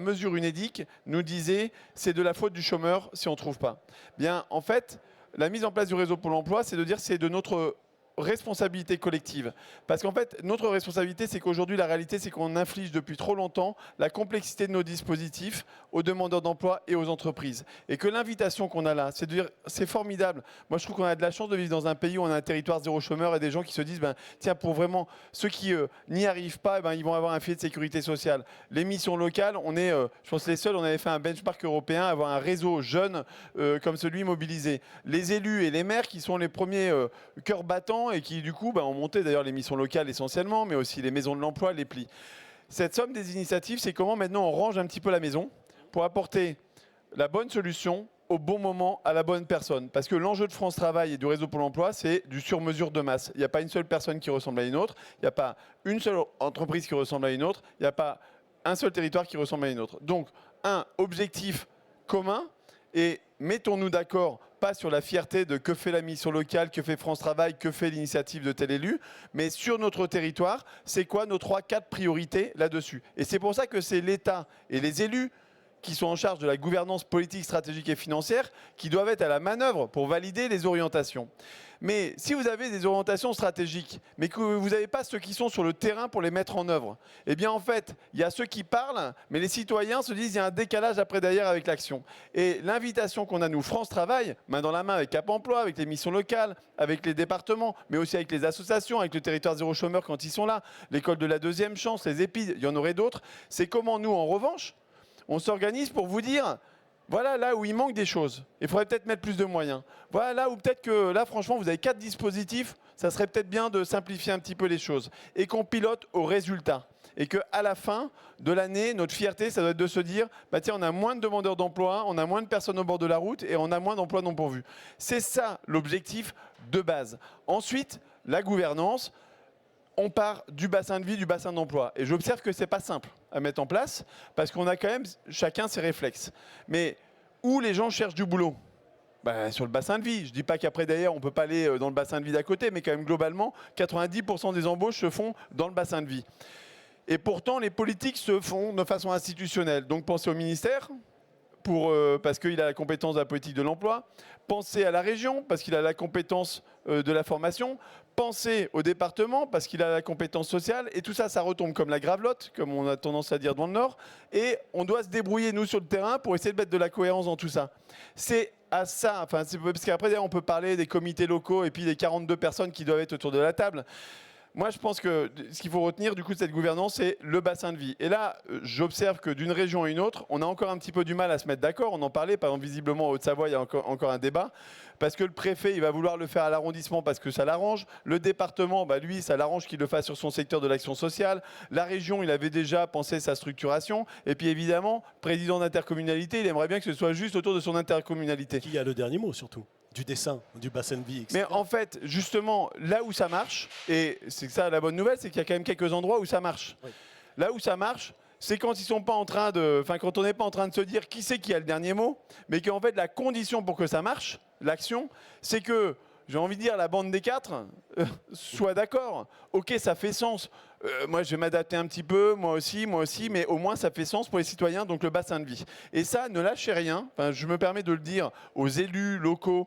mesure UNEDIC, nous disaient c'est de la faute du chômeur si on ne trouve pas. Bien, en fait, la mise en place du réseau Pôle emploi, c'est de dire c'est de notre responsabilité collective. Parce qu'en fait, notre responsabilité, c'est qu'aujourd'hui, la réalité, c'est qu'on inflige depuis trop longtemps la complexité de nos dispositifs aux demandeurs d'emploi et aux entreprises. Et que l'invitation qu'on a là, c'est de dire, c'est formidable. Moi, je trouve qu'on a de la chance de vivre dans un pays où on a un territoire zéro chômeur et des gens qui se disent, tiens, pour vraiment ceux qui n'y arrivent pas, ils vont avoir un filet de sécurité sociale. Les missions locales, on est, je pense, les seuls, on avait fait un benchmark européen, avoir un réseau jeune comme celui mobilisé. Les élus et les maires qui sont les premiers cœurs battants et qui du coup ont monté d'ailleurs les missions locales essentiellement, mais aussi les maisons de l'emploi, les plis. Cette somme des initiatives, c'est comment maintenant on range un petit peu la maison pour apporter la bonne solution au bon moment à la bonne personne. Parce que l'enjeu de France Travail et du réseau Pôle emploi, c'est du sur-mesure de masse. Il n'y a pas une seule personne qui ressemble à une autre, il n'y a pas une seule entreprise qui ressemble à une autre, il n'y a pas un seul territoire qui ressemble à une autre. Donc, un objectif commun et mettons-nous d'accord, pas sur la fierté de que fait la mission locale, que fait France Travail, que fait l'initiative de tel élu, mais sur notre territoire, c'est quoi nos 3-4 priorités là-dessus. Et c'est pour ça que c'est l'État et les élus qui sont en charge de la gouvernance politique, stratégique et financière, qui doivent être à la manœuvre pour valider les orientations. Mais si vous avez des orientations stratégiques, mais que vous n'avez pas ceux qui sont sur le terrain pour les mettre en œuvre, eh bien en fait, il y a ceux qui parlent, mais les citoyens se disent qu'il y a un décalage après derrière avec l'action. Et l'invitation qu'on a, nous, France Travail, main dans la main avec Cap Emploi, avec les missions locales, avec les départements, mais aussi avec les associations, avec le territoire zéro chômeur quand ils sont là, l'école de la deuxième chance, les EPID, il y en aurait d'autres, c'est comment nous, en revanche, on s'organise pour vous dire, voilà là où il manque des choses. Il faudrait peut-être mettre plus de moyens. Voilà là où peut-être que, là franchement, vous avez 4 dispositifs, ça serait peut-être bien de simplifier un petit peu les choses. Et qu'on pilote au résultat. Et qu'à la fin de l'année, notre fierté, ça doit être de se dire, tiens, on a moins de demandeurs d'emploi, on a moins de personnes au bord de la route et on a moins d'emplois non pourvus. C'est ça l'objectif de base. Ensuite, la gouvernance. On part du bassin de vie, du bassin d'emploi. Et j'observe que ce n'est pas simple à mettre en place parce qu'on a quand même chacun ses réflexes. Mais où les gens cherchent du boulot ? Sur le bassin de vie. Je ne dis pas qu'après d'ailleurs on ne peut pas aller dans le bassin de vie d'à côté, mais quand même globalement, 90% des embauches se font dans le bassin de vie. Et pourtant, les politiques se font de façon institutionnelle. Donc pensez au ministère, parce qu'il a la compétence de la politique de l'emploi. Pensez à la région, parce qu'il a la compétence de la formation. Pensez au département, parce qu'il a la compétence sociale. Et tout ça, ça retombe comme la gravelotte, comme on a tendance à dire dans le Nord. Et on doit se débrouiller, nous, sur le terrain, pour essayer de mettre de la cohérence dans tout ça. C'est à ça, parce qu'après, on peut parler des comités locaux et puis des 42 personnes qui doivent être autour de la table. Moi, je pense que ce qu'il faut retenir du coup de cette gouvernance, c'est le bassin de vie. Et là, j'observe que d'une région à une autre, on a encore un petit peu du mal à se mettre d'accord. On en parlait, par exemple, visiblement, en Haute-Savoie, il y a encore un débat. Parce que le préfet, il va vouloir le faire à l'arrondissement parce que ça l'arrange. Le département, lui, ça l'arrange qu'il le fasse sur son secteur de l'action sociale. La région, il avait déjà pensé sa structuration. Et puis, évidemment, président d'intercommunalité, il aimerait bien que ce soit juste autour de son intercommunalité. Qui a le dernier mot, surtout du dessin, du bassin de vie, etc. Mais en fait, justement, là où ça marche, et c'est ça la bonne nouvelle, c'est qu'il y a quand même quelques endroits où ça marche. Oui. Là où ça marche, c'est quand ils sont pas en train de, quand on n'est pas en train de se dire qui c'est qui a le dernier mot, mais qu'en fait la condition pour que ça marche, l'action, c'est que j'ai envie de dire, la bande des quatre, soit d'accord. Ok, ça fait sens. Moi, je vais m'adapter un petit peu, moi aussi, mais au moins, ça fait sens pour les citoyens, donc le bassin de vie. Et ça, ne lâchez rien. Enfin, je me permets de le dire aux élus locaux,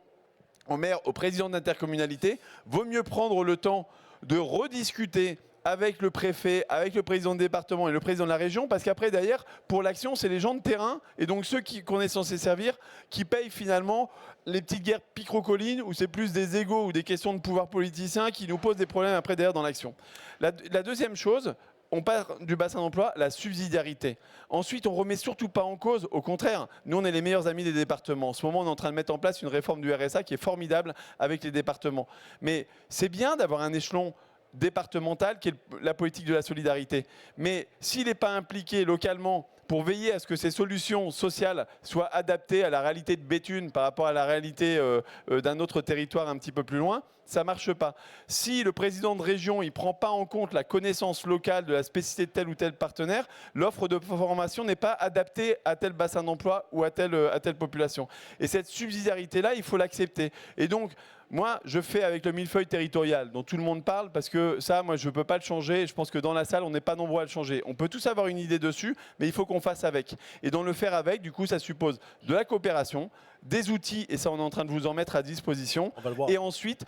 aux maires, aux présidents d'intercommunalité. Vaut mieux prendre le temps de rediscuter avec le préfet, avec le président de département et le président de la région, parce qu'après, d'ailleurs, pour l'action, c'est les gens de terrain, et donc ceux qu'on est censé servir, qui payent finalement les petites guerres picrocolines, où c'est plus des égos ou des questions de pouvoir politicien qui nous posent des problèmes après, d'ailleurs, dans l'action. La deuxième chose, on part du bassin d'emploi, la subsidiarité. Ensuite, on remet surtout pas en cause, au contraire, nous on est les meilleurs amis des départements. En ce moment, on est en train de mettre en place une réforme du RSA qui est formidable avec les départements. Mais c'est bien d'avoir un échelon départementale qui est la politique de la solidarité. Mais s'il n'est pas impliqué localement pour veiller à ce que ces solutions sociales soient adaptées à la réalité de Béthune par rapport à la réalité d'un autre territoire un petit peu plus loin, ça ne marche pas. Si le président de région ne prend pas en compte la connaissance locale de la spécificité de tel ou tel partenaire, l'offre de formation n'est pas adaptée à tel bassin d'emploi ou à telle population. Et cette subsidiarité-là, il faut l'accepter. Et donc, moi, je fais avec le millefeuille territorial dont tout le monde parle parce que ça, moi, je ne peux pas le changer. Et je pense que dans la salle, on n'est pas nombreux à le changer. On peut tous avoir une idée dessus, mais il faut qu'on fasse avec. Et dans le faire avec, du coup, ça suppose de la coopération, des outils, et ça, on est en train de vous en mettre à disposition. On va le voir. Et ensuite,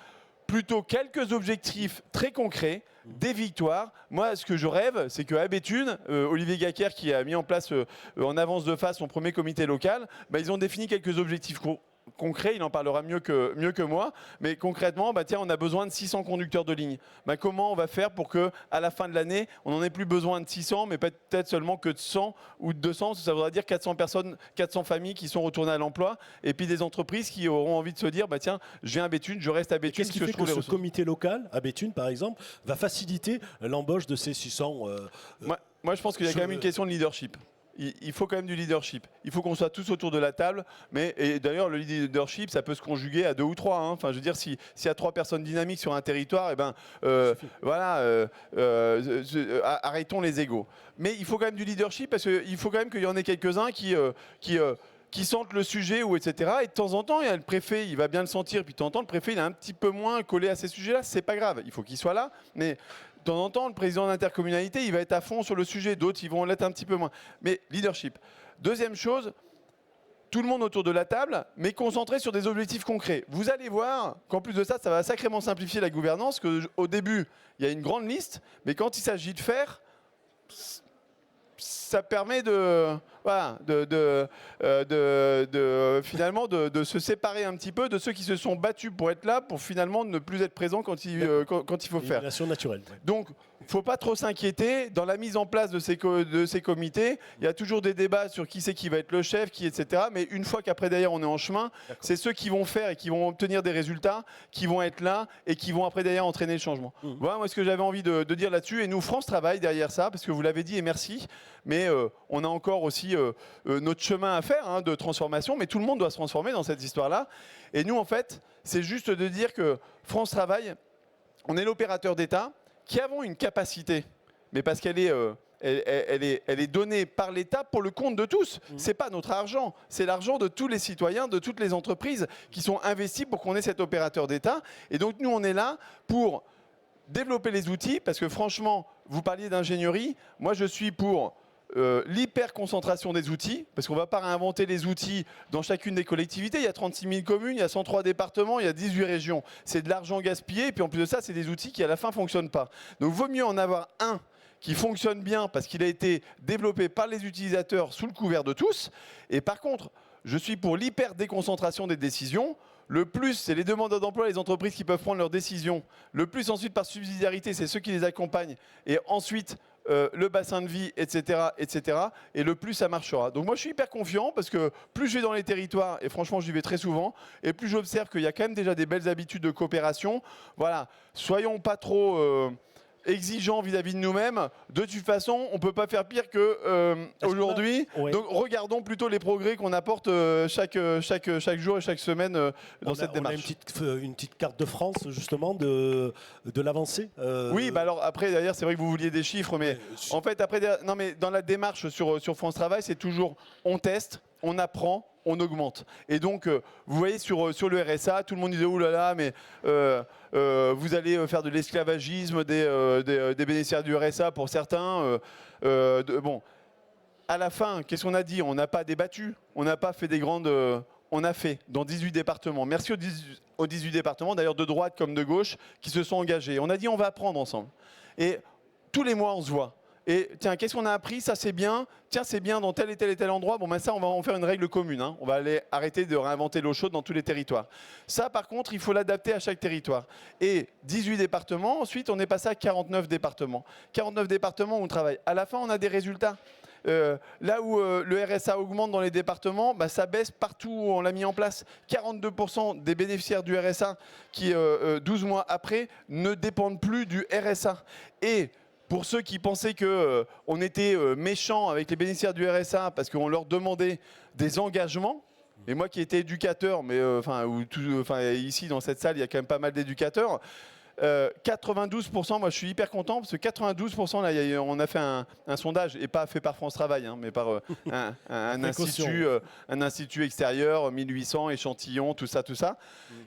plutôt quelques objectifs très concrets, des victoires. Moi, ce que je rêve, c'est qu'à Béthune, Olivier Gaquer, qui a mis en place en avance de phase son premier comité local, ils ont défini quelques objectifs concret, il en parlera mieux que moi, mais concrètement, tiens, on a besoin de 600 conducteurs de ligne. Comment on va faire pour qu'à la fin de l'année, on n'en ait plus besoin de 600, mais peut-être seulement que de 100 ou de 200, ça voudra dire 400 personnes, 400 familles qui sont retournées à l'emploi, et puis des entreprises qui auront envie de se dire, tiens, je viens à Béthune, je reste à Béthune. Qu'est-ce qui fait que ce comité local, à Béthune par exemple, va faciliter l'embauche de ces 600 Moi, je pense qu'il y a quand même une question de leadership. Il faut quand même du leadership. Il faut qu'on soit tous autour de la table. Et d'ailleurs, le leadership, ça peut se conjuguer à 2 ou 3. Enfin, je veux dire, s'il y a 3 personnes dynamiques sur un territoire, arrêtons les égos. Mais il faut quand même du leadership parce qu'il faut quand même qu'il y en ait quelques-uns qui sentent le sujet ou etc. Et de temps en temps, il y a le préfet, il va bien le sentir. Puis de temps en temps, le préfet, il est un petit peu moins collé à ces sujets-là. C'est pas grave. Il faut qu'il soit là. Mais de temps en temps, le président d'intercommunalité, il va être à fond sur le sujet. D'autres, ils vont l'être un petit peu moins. Mais leadership. Deuxième chose, tout le monde autour de la table, mais concentré sur des objectifs concrets. Vous allez voir qu'en plus de ça, ça va sacrément simplifier la gouvernance, qu'au début, il y a une grande liste, mais quand il s'agit de faire, ça permet finalement de se séparer un petit peu de ceux qui se sont battus pour être là, pour finalement ne plus être présents quand il faut faire. Une naturelle. Donc, il ne faut pas trop s'inquiéter. Dans la mise en place de ces comités, il y a toujours des débats sur qui c'est qui va être le chef, etc. Mais une fois qu'après, d'ailleurs, on est en chemin, c'est ceux qui vont faire et qui vont obtenir des résultats, qui vont être là et qui vont après, d'ailleurs, entraîner le changement. Voilà, moi, ce que j'avais envie de dire là-dessus. Et nous, France travaille derrière ça, parce que vous l'avez dit, et merci. Mais on a encore aussi notre chemin à faire de transformation. Mais tout le monde doit se transformer dans cette histoire-là. Et nous, en fait, c'est juste de dire que France Travail, on est l'opérateur d'État qui avons une capacité, mais parce qu'elle est, elle est donnée par l'État pour le compte de tous. C'est pas notre argent, c'est l'argent de tous les citoyens, de toutes les entreprises qui sont investies pour qu'on ait cet opérateur d'État. Et donc nous, on est là pour développer les outils, parce que franchement, vous parliez d'ingénierie, moi je suis pour l'hyper-concentration des outils, parce qu'on ne va pas réinventer les outils dans chacune des collectivités. Il y a 36 000 communes, il y a 103 départements, il y a 18 régions. C'est de l'argent gaspillé, et puis en plus de ça, c'est des outils qui à la fin ne fonctionnent pas. Donc il vaut mieux en avoir un qui fonctionne bien, parce qu'il a été développé par les utilisateurs sous le couvert de tous. Et par contre, je suis pour l'hyper-déconcentration des décisions. Le plus, c'est les demandeurs d'emploi, les entreprises qui peuvent prendre leurs décisions. Le plus, ensuite, par subsidiarité, c'est ceux qui les accompagnent. Et ensuite, le bassin de vie, etc., etc. Et le plus, ça marchera. Donc moi, je suis hyper confiant parce que plus je vais dans les territoires, et franchement, j'y vais très souvent, et plus j'observe qu'il y a quand même déjà des belles habitudes de coopération. Voilà, soyons pas trop exigeants vis-à-vis de nous-mêmes. De toute façon, on ne peut pas faire pire qu'aujourd'hui. Ouais. Donc regardons plutôt les progrès qu'on apporte chaque jour et chaque semaine dans cette démarche. On a une petite carte de France, justement, de l'avancée. Oui, alors après, d'ailleurs, c'est vrai que vous vouliez des chiffres, mais en fait, après, non, mais dans la démarche sur France Travail, c'est toujours on teste, on apprend, on augmente. Et donc, vous voyez, sur le RSA, tout le monde disait « Ouh là là, mais vous allez faire de l'esclavagisme des bénéficiaires du RSA pour certains. » Bon, à la fin, qu'est-ce qu'on a dit? On n'a pas débattu, on n'a pas fait des grandes... on a fait dans 18 départements. Merci aux 18 départements, d'ailleurs de droite comme de gauche, qui se sont engagés. On a dit on va apprendre ensemble. Et tous les mois, on se voit. Et tiens, qu'est-ce qu'on a appris? Ça, c'est bien. Tiens, c'est bien dans tel et tel et tel endroit. Bon, ben ça, on va en faire une règle commune. Hein. On va aller arrêter de réinventer l'eau chaude dans tous les territoires. Ça, par contre, il faut l'adapter à chaque territoire. Et 18 départements, ensuite, on est passé à 49 départements. 49 départements où on travaille. À la fin, on a des résultats. Là où le RSA augmente dans les départements, bah, ça baisse partout où on l'a mis en place. 42% des bénéficiaires du RSA qui, 12 mois après, ne dépendent plus du RSA. Et pour ceux qui pensaient qu'on était méchants avec les bénéficiaires du RSA parce qu'on leur demandait des engagements, et moi qui étais éducateur, mais ici dans cette salle, il y a quand même pas mal d'éducateurs, 92%, moi je suis hyper content parce que 92%, là, on a fait un sondage, et pas fait par France Travail, hein, mais par un institut extérieur, 1800 échantillons, tout ça.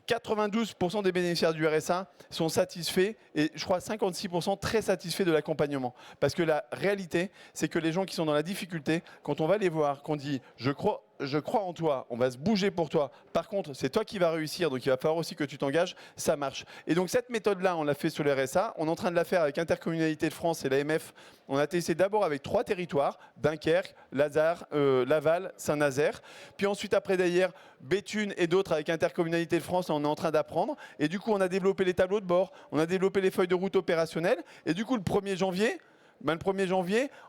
92% des bénéficiaires du RSA sont satisfaits, et je crois 56% très satisfaits de l'accompagnement. Parce que la réalité, c'est que les gens qui sont dans la difficulté, quand on va les voir, qu'on dit « je crois en toi, on va se bouger pour toi. Par contre, c'est toi qui vas réussir, donc il va falloir aussi que tu t'engages. » Ça marche. Et donc cette méthode-là, on l'a fait sur le RSA. On est en train de la faire avec Intercommunalité de France et l'AMF. On a testé d'abord avec 3 territoires, Dunkerque, Laval, Saint-Nazaire. Puis ensuite, après d'ailleurs, Béthune et d'autres avec Intercommunalité de France, on est en train d'apprendre. Et du coup, on a développé les tableaux de bord, on a développé les feuilles de route opérationnelles. Et du coup, le 1er janvier,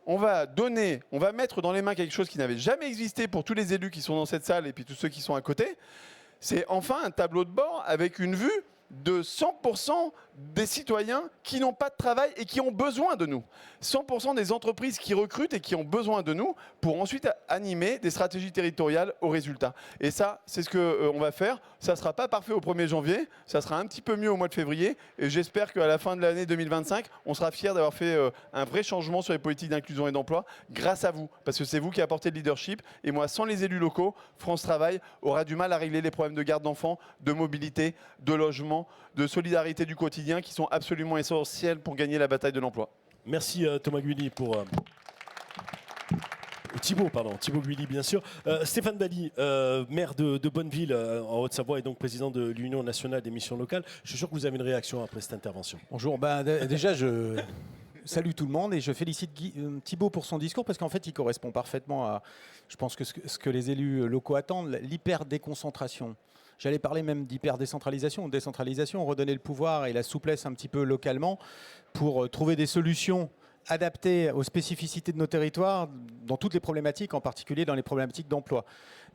on va mettre dans les mains quelque chose qui n'avait jamais existé pour tous les élus qui sont dans cette salle et puis tous ceux qui sont à côté. C'est enfin un tableau de bord avec une vue de 100% des citoyens qui n'ont pas de travail et qui ont besoin de nous. 100% des entreprises qui recrutent et qui ont besoin de nous pour ensuite animer des stratégies territoriales aux résultats. Et ça, c'est ce qu'on va faire. Ça ne sera pas parfait au 1er janvier, ça sera un petit peu mieux au mois de février. Et j'espère qu'à la fin de l'année 2025, on sera fiers d'avoir fait un vrai changement sur les politiques d'inclusion et d'emploi grâce à vous. Parce que c'est vous qui apportez le leadership. Et moi, sans les élus locaux, France Travail aura du mal à régler les problèmes de garde d'enfants, de mobilité, de logement, de solidarité du quotidien qui sont absolument essentiels pour gagner la bataille de l'emploi. Merci Thomas Guilly pour... Thibault Guilly, bien sûr. Stéphane Bally, maire de Bonneville en Haute-Savoie et donc président de l'Union nationale des missions locales. Je suis sûr que vous avez une réaction après cette intervention. Bonjour. Déjà, je salue tout le monde et je félicite Thibault pour son discours parce qu'en fait, il correspond parfaitement à, je pense, que ce que les élus locaux attendent, l'hyper-déconcentration. J'allais parler même d'hyper-décentralisation, décentralisation, redonner le pouvoir et la souplesse un petit peu localement pour trouver des solutions adaptées aux spécificités de nos territoires dans toutes les problématiques, en particulier dans les problématiques d'emploi.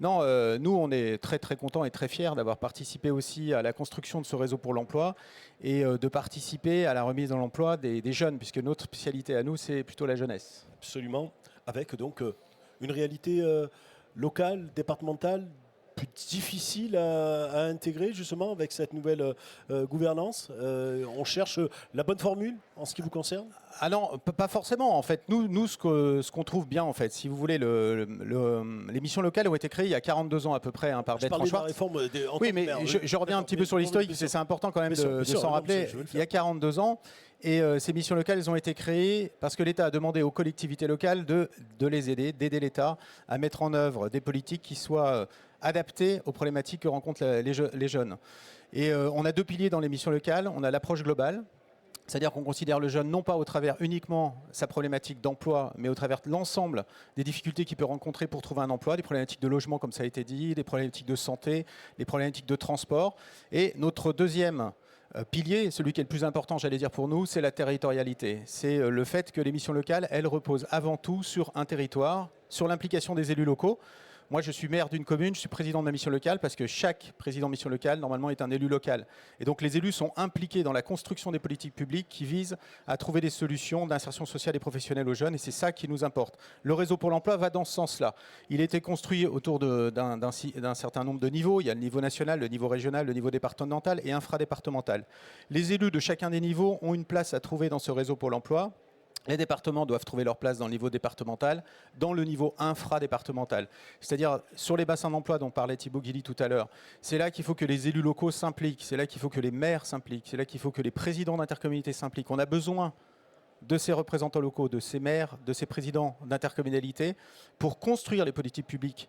Non, nous, on est très très contents et très fiers d'avoir participé aussi à la construction de ce réseau pour l'emploi et de participer à la remise dans l'emploi des jeunes, puisque notre spécialité à nous, c'est plutôt la jeunesse. Absolument, avec donc une réalité locale, départementale, plus difficile à intégrer justement avec cette nouvelle gouvernance. On cherche la bonne formule en ce qui vous concerne? Ah non, pas forcément. En fait, nous ce qu'on trouve bien, en fait, si vous voulez, les missions locales ont été créées il y a 42 ans à peu près par Bertrand Schwartz. Oui, mais je reviens un petit peu sur l'historique, c'est important quand même de s'en rappeler. Il y a 42 ans, et ces missions locales, elles ont été créées parce que l'État a demandé aux collectivités locales de les aider, d'aider l'État à mettre en œuvre des politiques qui soient adaptées aux problématiques que rencontrent les jeunes. Et on a 2 piliers dans les missions locales. On a l'approche globale, c'est-à-dire qu'on considère le jeune non pas au travers uniquement sa problématique d'emploi, mais au travers de l'ensemble des difficultés qu'il peut rencontrer pour trouver un emploi, des problématiques de logement comme ça a été dit, des problématiques de santé, des problématiques de transport. Et notre deuxième pilier, celui qui est le plus important, j'allais dire pour nous, c'est la territorialité. C'est le fait que les missions locales, elles reposent avant tout sur un territoire, sur l'implication des élus locaux. Moi, je suis maire d'une commune, je suis président de ma mission locale parce que chaque président de mission locale, normalement, est un élu local. Et donc, les élus sont impliqués dans la construction des politiques publiques qui visent à trouver des solutions d'insertion sociale et professionnelle aux jeunes. Et c'est ça qui nous importe. Le réseau pour l'emploi va dans ce sens-là. Il a été construit autour d'un certain nombre de niveaux. Il y a le niveau national, le niveau régional, le niveau départemental et infradépartemental. Les élus de chacun des niveaux ont une place à trouver dans ce réseau pour l'emploi. Les départements doivent trouver leur place dans le niveau départemental, dans le niveau infradépartemental. C'est-à-dire sur les bassins d'emploi dont parlait Thibaut Guilly tout à l'heure. C'est là qu'il faut que les élus locaux s'impliquent, c'est là qu'il faut que les maires s'impliquent, c'est là qu'il faut que les présidents d'intercommunalités s'impliquent. On a besoin de ces représentants locaux, de ces maires, de ces présidents d'intercommunalités pour construire les politiques publiques,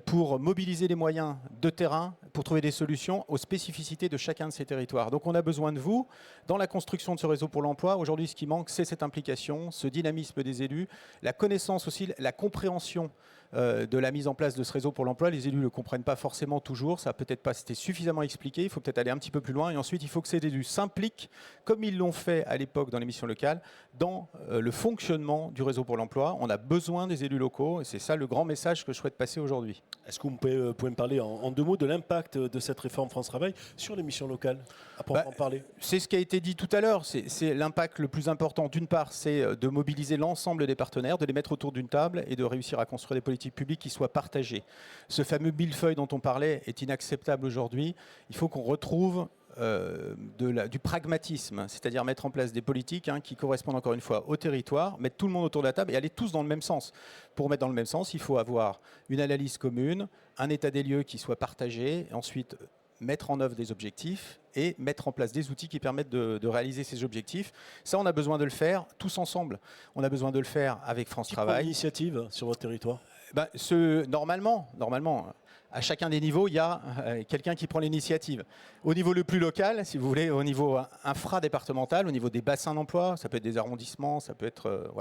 pour mobiliser les moyens de terrain, pour trouver des solutions aux spécificités de chacun de ces territoires. Donc on a besoin de vous dans la construction de ce réseau pour l'emploi. Aujourd'hui, ce qui manque, c'est cette implication, ce dynamisme des élus, la connaissance aussi, la compréhension de la mise en place de ce réseau pour l'emploi. Les élus ne le comprennent pas forcément toujours, ça n'a peut-être pas été suffisamment expliqué, il faut peut-être aller un petit peu plus loin. Et ensuite, il faut que ces élus s'impliquent, comme ils l'ont fait à l'époque dans les missions locales, dans le fonctionnement du réseau pour l'emploi. On a besoin des élus locaux et c'est ça le grand message que je souhaite passer aujourd'hui. Est-ce que vous pouvez me parler en 2 mots de l'impact de cette réforme France Travail sur les missions locales, à proprement parler? C'est ce qui a été dit tout à l'heure. C'est l'impact le plus important. D'une part, c'est de mobiliser l'ensemble des partenaires, de les mettre autour d'une table et de réussir à construire des politiques publiques qui soient partagées. Ce fameux millefeuille dont on parlait est inacceptable aujourd'hui. Il faut qu'on retrouve du pragmatisme, c'est-à-dire mettre en place des politiques qui correspondent encore une fois au territoire, mettre tout le monde autour de la table et aller tous dans le même sens. Pour mettre dans le même sens, il faut avoir une analyse commune, un état des lieux qui soit partagé, et ensuite mettre en œuvre des objectifs et mettre en place des outils qui permettent de réaliser ces objectifs. Ça, on a besoin de le faire tous ensemble. On a besoin de le faire avec France Travail. Quelle initiative sur votre territoire? Normalement, à chacun des niveaux, il y a quelqu'un qui prend l'initiative. Au niveau le plus local, si vous voulez, au niveau infradépartemental, au niveau des bassins d'emploi, ça peut être des arrondissements, ça peut être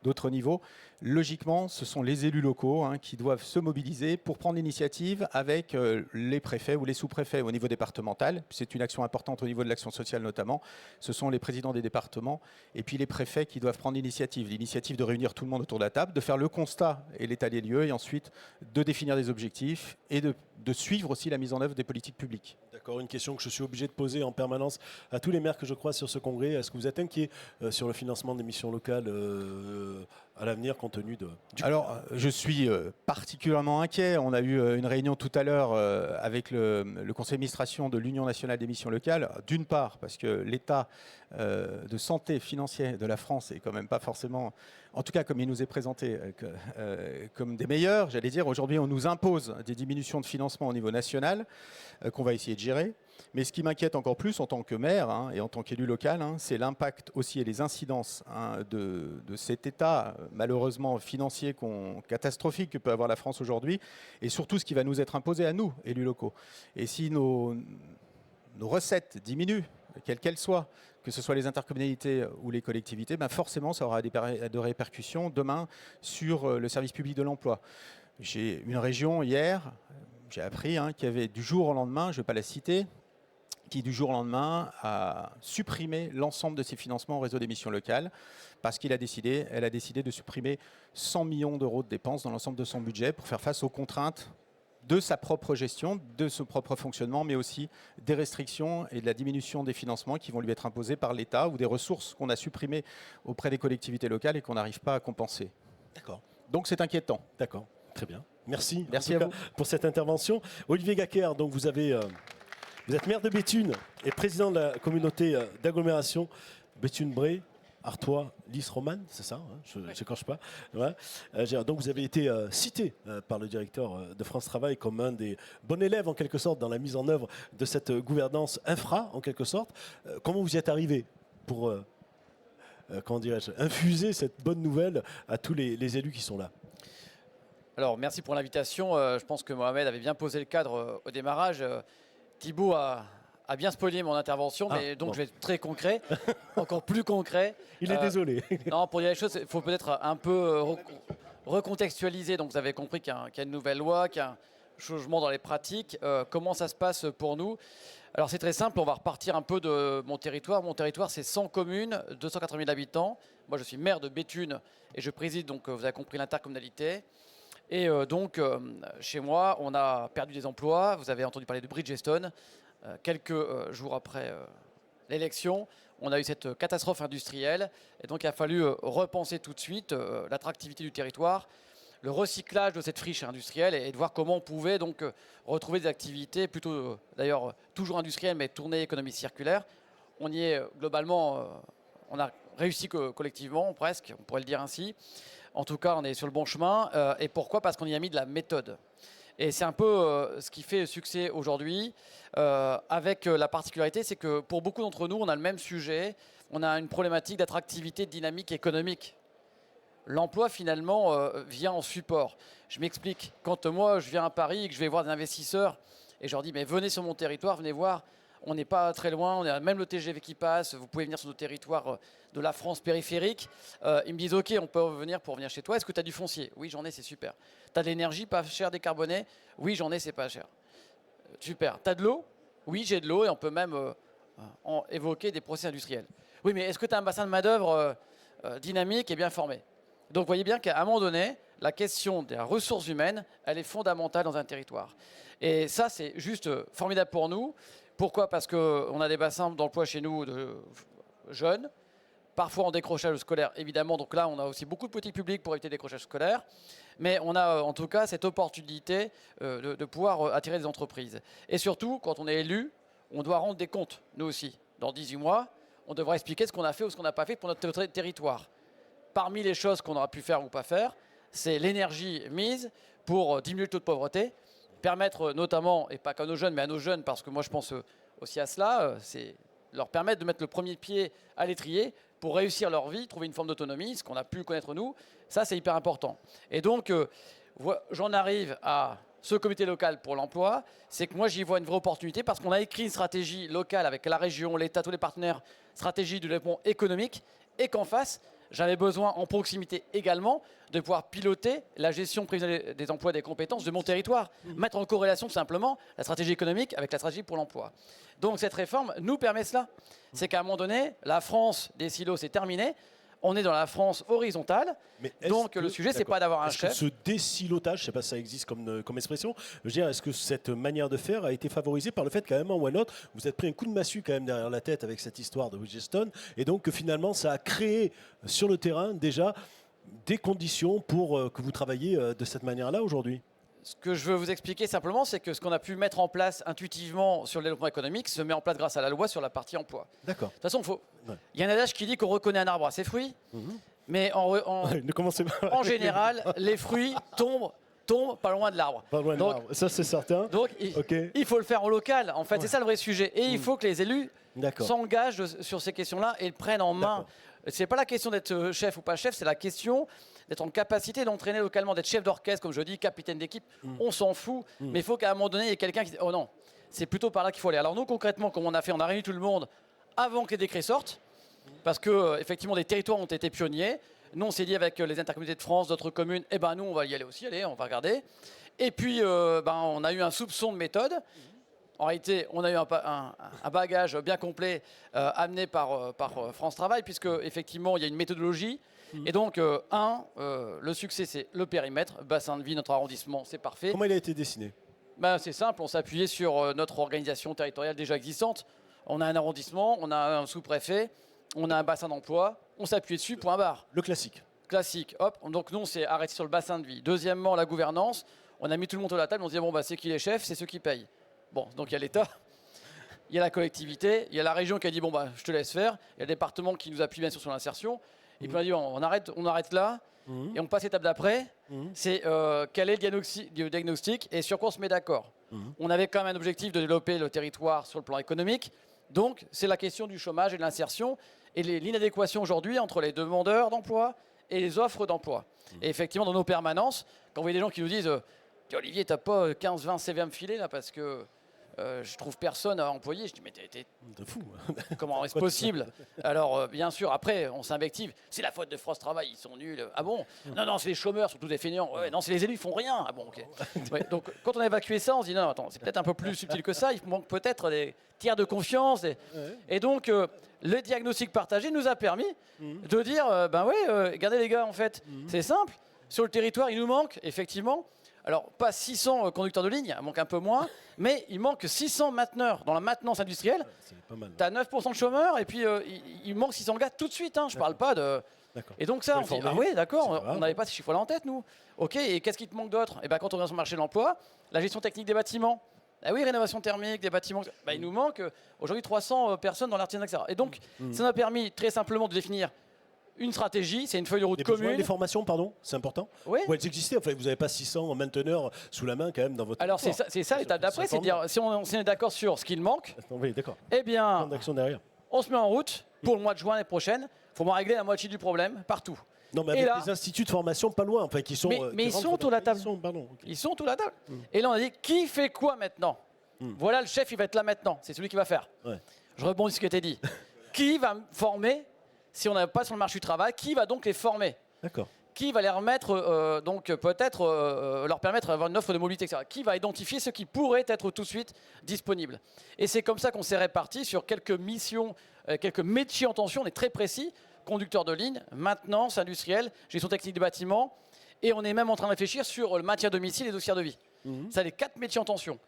d'autres niveaux. Logiquement, ce sont les élus locaux qui doivent se mobiliser pour prendre l'initiative avec les préfets ou les sous-préfets au niveau départemental. C'est une action importante au niveau de l'action sociale notamment. Ce sont les présidents des départements et puis les préfets qui doivent prendre l'initiative de réunir tout le monde autour de la table, de faire le constat et l'état des lieux et ensuite de définir des objectifs et de suivre aussi la mise en œuvre des politiques publiques. D'accord, une question que je suis obligé de poser en permanence à tous les maires que je croise sur ce congrès. Est-ce que vous êtes inquiet sur le financement des missions locales à l'avenir compte tenu de... Alors, je suis particulièrement inquiet. On a eu une réunion tout à l'heure avec le conseil d'administration de l'Union nationale des missions locales. D'une part, parce que l'état de santé financière de la France est quand même pas forcément, en tout cas comme il nous est présenté, comme des meilleurs. J'allais dire, aujourd'hui, on nous impose des diminutions de financement au niveau national qu'on va essayer de gérer. Mais ce qui m'inquiète encore plus en tant que maire et en tant qu'élu local, c'est l'impact aussi et les incidences de cet état malheureusement financier catastrophique que peut avoir la France aujourd'hui et surtout ce qui va nous être imposé à nous, élus locaux. Et si nos recettes diminuent, quelles qu'elles soient, que ce soit les intercommunalités ou les collectivités, forcément ça aura des répercussions demain sur le service public de l'emploi. J'ai une région hier, j'ai appris qu'il y avait du jour au lendemain, je ne vais pas la citer, qui du jour au lendemain a supprimé l'ensemble de ses financements au réseau des missions locales parce qu'elle a décidé de supprimer 100 millions d'euros de dépenses dans l'ensemble de son budget pour faire face aux contraintes de sa propre gestion, de son propre fonctionnement, mais aussi des restrictions et de la diminution des financements qui vont lui être imposés par l'État ou des ressources qu'on a supprimées auprès des collectivités locales et qu'on n'arrive pas à compenser. D'accord. Donc c'est inquiétant. D'accord, très bien. Merci à vous pour cette intervention. Olivier Gaquer, donc vous êtes maire de Béthune et président de la communauté d'agglomération Béthune-Bray, Artois, Lys-Romane, c'est ça, je n'écorche pas. Ouais. Donc vous avez été cité par le directeur de France Travail comme un des bons élèves en quelque sorte dans la mise en œuvre de cette gouvernance infra en quelque sorte. Comment vous y êtes arrivé pour infuser cette bonne nouvelle à tous les élus qui sont là? Alors merci pour l'invitation. Je pense que Mohamed avait bien posé le cadre au démarrage. Thibaut a bien spoilé mon intervention, mais donc je vais être très concret, encore plus concret. Il est désolé. Non, pour dire les choses, il faut peut-être un peu recontextualiser. Donc vous avez compris qu'il y a une nouvelle loi, qu'il y a un changement dans les pratiques. Comment ça se passe pour nous? Alors c'est très simple, on va repartir un peu de mon territoire. Mon territoire, c'est 100 communes, 280 000 habitants. Moi, je suis maire de Béthune et je préside, donc vous avez compris, l'intercommunalité. Et donc, chez moi, on a perdu des emplois. Vous avez entendu parler de Bridgestone. Quelques jours après l'élection, on a eu cette catastrophe industrielle. Et donc, il a fallu repenser tout de suite l'attractivité du territoire, le recyclage de cette friche industrielle et de voir comment on pouvait donc retrouver des activités plutôt, d'ailleurs, toujours industrielles, mais tournées économie circulaire. On y est globalement on a réussi collectivement, presque, on pourrait le dire ainsi. En tout cas, on est sur le bon chemin. Et pourquoi? Parce qu'on y a mis de la méthode. Et c'est un peu ce qui fait le succès aujourd'hui, avec la particularité, c'est que pour beaucoup d'entre nous, on a le même sujet, on a une problématique d'attractivité, de dynamique économique. L'emploi, finalement, vient en support. Je m'explique. Quand moi, je viens à Paris et que je vais voir des investisseurs, et je leur dis, mais venez sur mon territoire, venez voir, on n'est pas très loin, on a même le TGV qui passe, vous pouvez venir sur nos territoires de la France périphérique. Ils me disent, ok, on peut venir pour venir chez toi, est-ce que tu as du foncier? Oui, j'en ai, c'est super. Tu as de l'énergie pas cher décarbonée? Oui, j'en ai, c'est pas cher. Super. Tu as de l'eau? Oui, j'ai de l'eau, et on peut même évoquer des procès industriels. Oui, mais est-ce que tu as un bassin de main-d'œuvre dynamique et bien formé? Donc vous voyez bien qu'à un moment donné, la question des ressources humaines, elle est fondamentale dans un territoire. Et ça, c'est juste formidable pour nous. Pourquoi? Parce qu'on a des bassins d'emploi chez nous de jeunes, parfois en décrochage scolaire, évidemment. Donc là, on a aussi beaucoup de petits publics pour éviter le décrochage scolaire. Mais on a en tout cas cette opportunité de pouvoir attirer des entreprises. Et surtout, quand on est élu, on doit rendre des comptes, nous aussi. Dans 18 mois, on devra expliquer ce qu'on a fait ou ce qu'on n'a pas fait pour notre territoire. Parmi les choses qu'on aura pu faire ou pas faire, c'est l'énergie mise pour diminuer le taux de pauvreté, permettre notamment, et pas qu'à nos jeunes, mais à nos jeunes, parce que moi je pense aussi à cela, c'est leur permettre de mettre le premier pied à l'étrier pour réussir leur vie, trouver une forme d'autonomie, ce qu'on a pu connaître nous, ça c'est hyper important. Et donc, j'en arrive à ce comité local pour l'emploi, c'est que moi j'y vois une vraie opportunité parce qu'on a écrit une stratégie locale avec la région, l'État, tous les partenaires, stratégie de développement économique, et qu'en face, j'avais besoin en proximité également de pouvoir piloter la gestion prévisionnelle des emplois et des compétences de mon territoire. Mettre en corrélation tout simplement la stratégie économique avec la stratégie pour l'emploi. Donc cette réforme nous permet cela. C'est qu'à un moment donné, la France des silos, c'est terminé. On est dans la France horizontale. Donc le sujet, c'est pas d'avoir un chef. Ce désilotage, je ne sais pas si ça existe comme expression, je veux dire, est-ce que cette manière de faire a été favorisée par le fait qu'à un moment ou à un autre, vous êtes pris un coup de massue quand même derrière la tête avec cette histoire de Bridgestone, et donc que finalement ça a créé sur le terrain déjà des conditions pour que vous travailliez de cette manière-là aujourd'hui? Ce que je veux vous expliquer simplement, c'est que ce qu'on a pu mettre en place intuitivement sur le développement économique se met en place grâce à la loi sur la partie emploi. D'accord. De toute façon, il y a un adage qui dit qu'on reconnaît un arbre à ses fruits, mais en général, les fruits tombent pas loin de l'arbre. Pas loin de l'arbre, ça c'est certain. Donc il faut le faire en local, en fait, c'est ça le vrai sujet. Et il faut que les élus s'engagent sur ces questions-là et le prennent en main. C'est pas la question d'être chef ou pas chef, c'est la question d'être en capacité d'entraîner localement, d'être chef d'orchestre, comme je dis, capitaine d'équipe. On s'en fout, mais il faut qu'à un moment donné, il y ait quelqu'un qui dit « Oh non, c'est plutôt par là qu'il faut aller ». Alors nous, concrètement, comme on a fait, on a réuni tout le monde avant que les décrets sortent, parce que effectivement, des territoires ont été pionniers. Nous, on s'est dit avec les intercommunautés de France, d'autres communes, eh ben nous, on va y aller aussi, allez, on va regarder. Et puis, on a eu un soupçon de méthode. En réalité, on a eu un bagage bien complet amené par France Travail, puisque effectivement, il y a une méthodologie. Et donc, le succès, c'est le périmètre, bassin de vie, notre arrondissement, c'est parfait. Comment il a été dessiné? C'est simple, on s'est appuyé sur notre organisation territoriale déjà existante. On a un arrondissement, on a un sous-préfet, on a un bassin d'emploi, on s'est appuyé dessus, point barre. Le classique. Classique, hop. Donc nous, on s'est arrêté sur le bassin de vie. Deuxièmement, la gouvernance. On a mis tout le monde à la table, on se dit, c'est qui les chefs? C'est ceux qui payent. Bon, donc il y a l'État, il y a la collectivité, il y a la région qui a dit, je te laisse faire. Il y a le département qui nous appuie bien sûr sur l'insertion. Et puis on a dit, on arrête là, et on passe l'étape d'après. C'est quel est le diagnostic et sur quoi on se met d'accord. On avait quand même un objectif de développer le territoire sur le plan économique. Donc c'est la question du chômage et de l'insertion et l'inadéquation aujourd'hui entre les demandeurs d'emploi et les offres d'emploi. Et effectivement, dans nos permanences, quand vous voyez des gens qui nous disent Olivier, t'as pas 15-20 CV à me filer là parce que je trouve personne à employer. Je dis mais t'es fou. Comment est-ce possible? Alors bien sûr, après on s'invective. C'est la faute de France Travail, ils sont nuls. Ah bon? Non, c'est les chômeurs, surtout des feignants. Ouais, non, c'est les élus, ils font rien. Ah bon, ok. Ouais, donc quand on a évacué ça, on se dit non, attends, c'est peut-être un peu plus subtil que ça. Il manque peut-être des tiers de confiance. Et donc le diagnostic partagé nous a permis de dire regardez les gars, en fait, c'est simple. Sur le territoire, il nous manque effectivement. Alors, pas 600 conducteurs de ligne, il manque un peu moins, mais il manque 600 mainteneurs dans la maintenance industrielle. C'est pas mal. Tu as 9% de chômeurs, et puis il manque 600 gars tout de suite. Je ne parle pas de... Et donc ça, on dit, ah oui, d'accord, on n'avait pas ces chiffres-là en tête, nous. OK, et qu'est-ce qui te manque d'autre? Et bien, quand on vient sur le marché de l'emploi, la gestion technique des bâtiments, Ah oui, rénovation thermique, des bâtiments. Bah, il nous manque aujourd'hui 300 personnes dans l'artisanat, etc. Et donc, ça nous a permis très simplement de définir une stratégie, c'est une feuille de route commune. Les formations, pardon, c'est important. Oui. Elles existent, enfin, vous n'avez pas 600 mainteneurs sous la main quand même dans votre. Alors c'est ça l'étape d'après, c'est de dire si on est d'accord sur ce qu'il manque, oui, d'accord. Eh bien, derrière. On se met en route pour le mois de juin l'année prochaine. Il faut moins régler la moitié du problème partout. Non, mais avec les instituts de formation pas loin, enfin, qui sont. Mais ils sont autour de la table. Ils sont autour de la table. Et là, on a dit qui fait quoi maintenant Voilà, le chef, il va être là maintenant. C'est celui qui va faire. Ouais. Je rebondis sur ce qui a été dit. Qui va former si on n'est pas sur le marché du travail? Qui va donc les former? D'accord. Qui va les remettre, donc peut-être leur permettre d'avoir une offre de mobilité, etc. Qui va identifier ceux qui pourraient être tout de suite disponibles? Et c'est comme ça qu'on s'est réparti sur quelques missions, quelques métiers en tension. On est très précis. Conducteur de ligne, maintenance industrielle, gestion technique des bâtiments. Et on est même en train de réfléchir sur le maintien à domicile et les dossiers de vie. Ça, les 4 métiers en tension.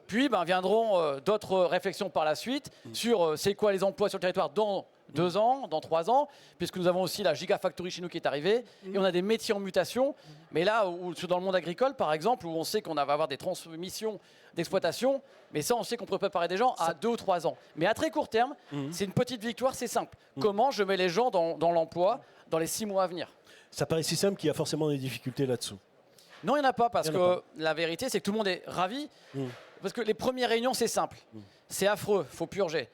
Puis viendront d'autres réflexions par la suite sur c'est quoi les emplois sur le territoire dans 2 ans, dans 3 ans, puisque nous avons aussi la Gigafactory chez nous qui est arrivée, et on a des métiers en mutation. Mais là, dans le monde agricole, par exemple, où on sait qu'on va avoir des transmissions d'exploitation, mais ça, on sait qu'on peut préparer des gens à 2 ou 3 ans. Mais à très court terme, c'est une petite victoire, c'est simple. Comment je mets les gens dans l'emploi dans les 6 mois à venir? Ça paraît si simple qu'il y a forcément des difficultés là-dessous. Non, il n'y en a pas, parce que la vérité, c'est que tout le monde est ravi. Parce que les premières réunions, c'est simple. C'est affreux, il faut purger.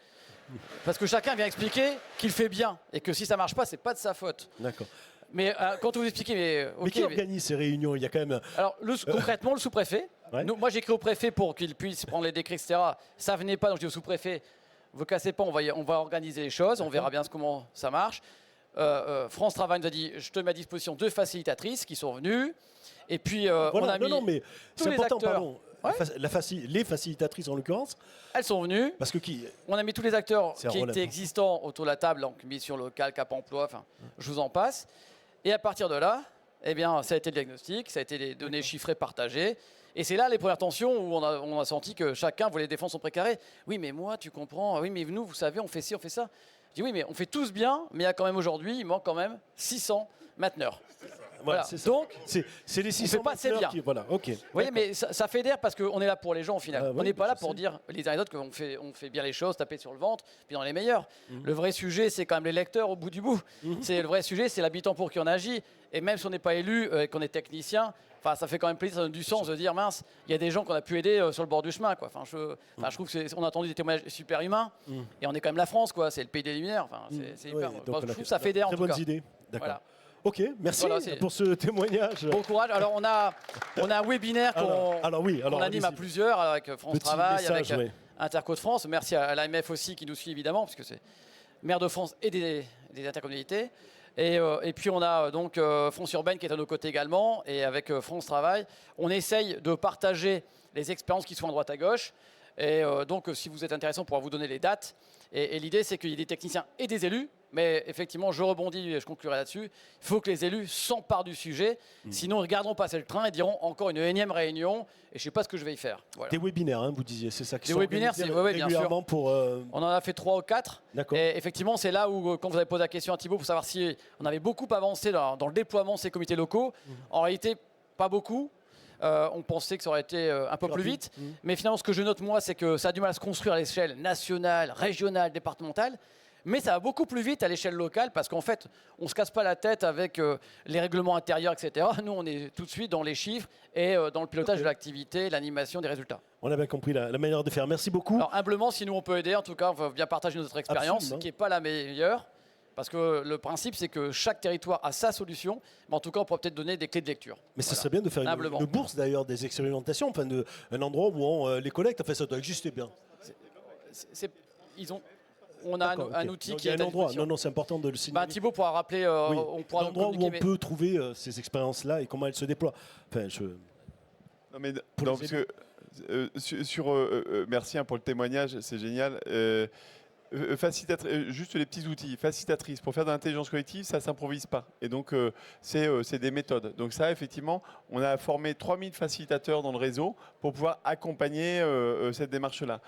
Parce que chacun vient expliquer qu'il fait bien, et que si ça ne marche pas, ce n'est pas de sa faute. D'accord. Mais quand vous expliquez... Mais qui organise ces réunions? Il y a quand même... Alors, concrètement, le sous-préfet. Ouais. Moi, j'ai écrit au préfet pour qu'il puisse prendre les décrets, etc. Ça venait pas, donc je dis au sous-préfet, vous cassez pas, on va organiser les choses, on verra bien comment ça marche. France Travail nous a dit, je te mets à disposition 2 facilitatrices qui sont venues. Et puis, voilà, on a mis mais tous c'est les important, acteurs. pardon. Ouais. Les facilitatrices, en l'occurrence. Elles sont venues. Parce que on a mis tous les acteurs qui étaient existants autour de la table, donc mission locale, Cap Emploi, enfin, je vous en passe. Et à partir de là, eh bien, ça a été le diagnostic, ça a été les données chiffrées partagées. Et c'est là les premières tensions où on a senti que chacun voulait défendre son précaré. Oui, mais moi, tu comprends. Oui, mais nous, vous savez, on fait ci, on fait ça. Je dis oui, mais on fait tous bien, mais il y a quand même aujourd'hui, il manque quand même 600 mainteneurs. Voilà. Donc, c'est les 600 pas assez bien. Voilà, ok. Vous voyez, mais ça fédère parce qu'on est là pour les gens au final. On n'est pas là pour dire les uns et les autres qu'on fait bien les choses, taper sur le ventre, puis dans les meilleurs. Le vrai sujet, c'est quand même les lecteurs au bout du bout. Le vrai sujet, c'est l'habitant pour qui on agit. Et même si on n'est pas élu, qu'on est technicien, enfin, ça fait quand même plaisir, ça donne du sens de dire mince, il y a des gens qu'on a pu aider sur le bord du chemin, quoi. Enfin, je trouve qu'on a entendu des témoignages super humains, et on est quand même la France, quoi. C'est le pays des Lumières. Enfin, c'est hyper. Je trouve que ça fédère en tout cas. Très bonnes idées. D'accord. Voilà. Ok, merci pour ce témoignage. Bon courage. Alors on a un webinaire qu'on anime à plusieurs avec France Travail, avec Interco de France. Merci à l'AMF aussi qui nous suit évidemment, puisque c'est maire de France et des intercommunalités. Et puis on a donc France Urbaine qui est à nos côtés également, et avec France Travail, on essaye de partager les expériences qui sont à droite à gauche. Et donc si vous êtes intéressant, on pourra vous donner les dates. Et l'idée, c'est qu'il y ait des techniciens et des élus. Mais effectivement, je rebondis et je conclurai là-dessus. Il faut que les élus s'emparent du sujet. Sinon, ils regarderont passer le train et diront encore une énième réunion. Et je ne sais pas ce que je vais y faire. Voilà. Des webinaires, hein, vous disiez, c'est ça qui sont webinaires, c'est bien sûr. On en a fait 3 ou 4. Et effectivement, c'est là où, quand vous avez posé la question à Thibaut pour savoir si on avait beaucoup avancé dans le déploiement de ces comités locaux, en réalité, pas beaucoup. On pensait que ça aurait été un peu plus vite. Mais finalement, ce que je note, moi, c'est que ça a du mal à se construire à l'échelle nationale, régionale, départementale. Mais ça va beaucoup plus vite à l'échelle locale parce qu'en fait, on ne se casse pas la tête avec les règlements intérieurs, etc. Nous, on est tout de suite dans les chiffres et dans le pilotage de l'activité, l'animation des résultats. On a bien compris la manière de faire. Merci beaucoup. Alors, humblement, si nous, on peut aider, en tout cas, on va bien partager notre expérience, qui n'est pas la meilleure. Parce que le principe, c'est que chaque territoire a sa solution. Mais en tout cas, on pourrait peut-être donner des clés de lecture. Mais ce serait bien de faire une bourse, d'ailleurs, des expérimentations, enfin, un endroit où on les collecte. Enfin, ça doit exister bien. On a un outil qui est un endroit. Non, c'est important de le signaler. Thibaut pourra rappeler. On pourra l'endroit où on peut trouver ces expériences-là et comment elles se déploient. Enfin, merci pour le témoignage, c'est génial. Juste les petits outils, facilitatrices. Pour faire de l'intelligence collective, ça ne s'improvise pas. Et donc, c'est des méthodes. Donc ça, effectivement, on a formé 3000 facilitateurs dans le réseau pour pouvoir accompagner cette démarche-là.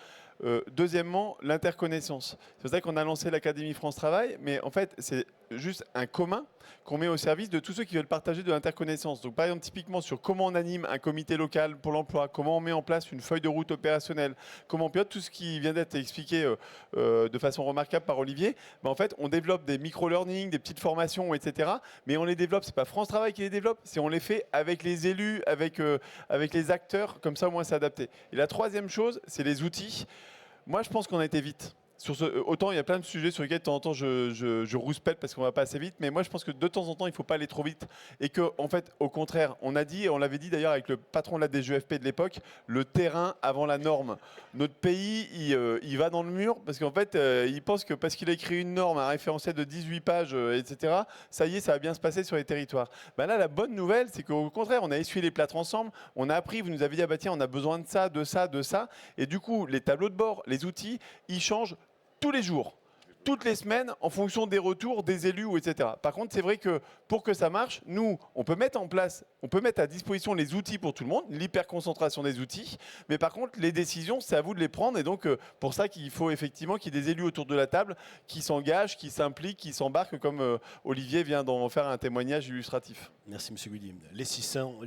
Deuxièmement, l'interconnaissance. C'est pour ça qu'on a lancé l'Académie France Travail, mais en fait, c'est juste un commun qu'on met au service de tous ceux qui veulent partager de l'interconnaissance. Donc par exemple, typiquement sur comment on anime un comité local pour l'emploi, comment on met en place une feuille de route opérationnelle, comment on pilote tout ce qui vient d'être expliqué de façon remarquable par Olivier, en fait, on développe des micro-learning, des petites formations, etc. Mais on les développe, c'est pas France Travail qui les développe, c'est on les fait avec les élus, avec les acteurs, comme ça au moins c'est adapté. Et la troisième chose, c'est les outils. Moi, je pense qu'on a été vite. Autant il y a plein de sujets sur lesquels de temps en temps je rouspète parce qu'on va pas assez vite, mais moi je pense que de temps en temps il ne faut pas aller trop vite et que en fait au contraire on a dit, et on l'avait dit d'ailleurs avec le patron de la DGFP de l'époque, le terrain avant la norme. Notre pays il va dans le mur parce qu'en fait il pense que parce qu'il a écrit une norme, un référentiel de 18 pages, etc., ça y est, ça va bien se passer sur les territoires. Là la bonne nouvelle c'est qu'au contraire on a essuyé les plâtres ensemble, on a appris, vous nous avez dit tiens on a besoin de ça, de ça, de ça, et du coup les tableaux de bord, les outils, ils changent tous les jours, toutes les semaines, en fonction des retours des élus, etc. Par contre, c'est vrai que pour que ça marche, nous, on peut mettre en place, on peut mettre à disposition les outils pour tout le monde, l'hyperconcentration des outils, mais par contre, les décisions, c'est à vous de les prendre, et donc pour ça qu'il faut effectivement qu'il y ait des élus autour de la table qui s'engagent, qui s'impliquent, qui s'embarquent, comme Olivier vient d'en faire un témoignage illustratif. Merci M. Guilly. Les 600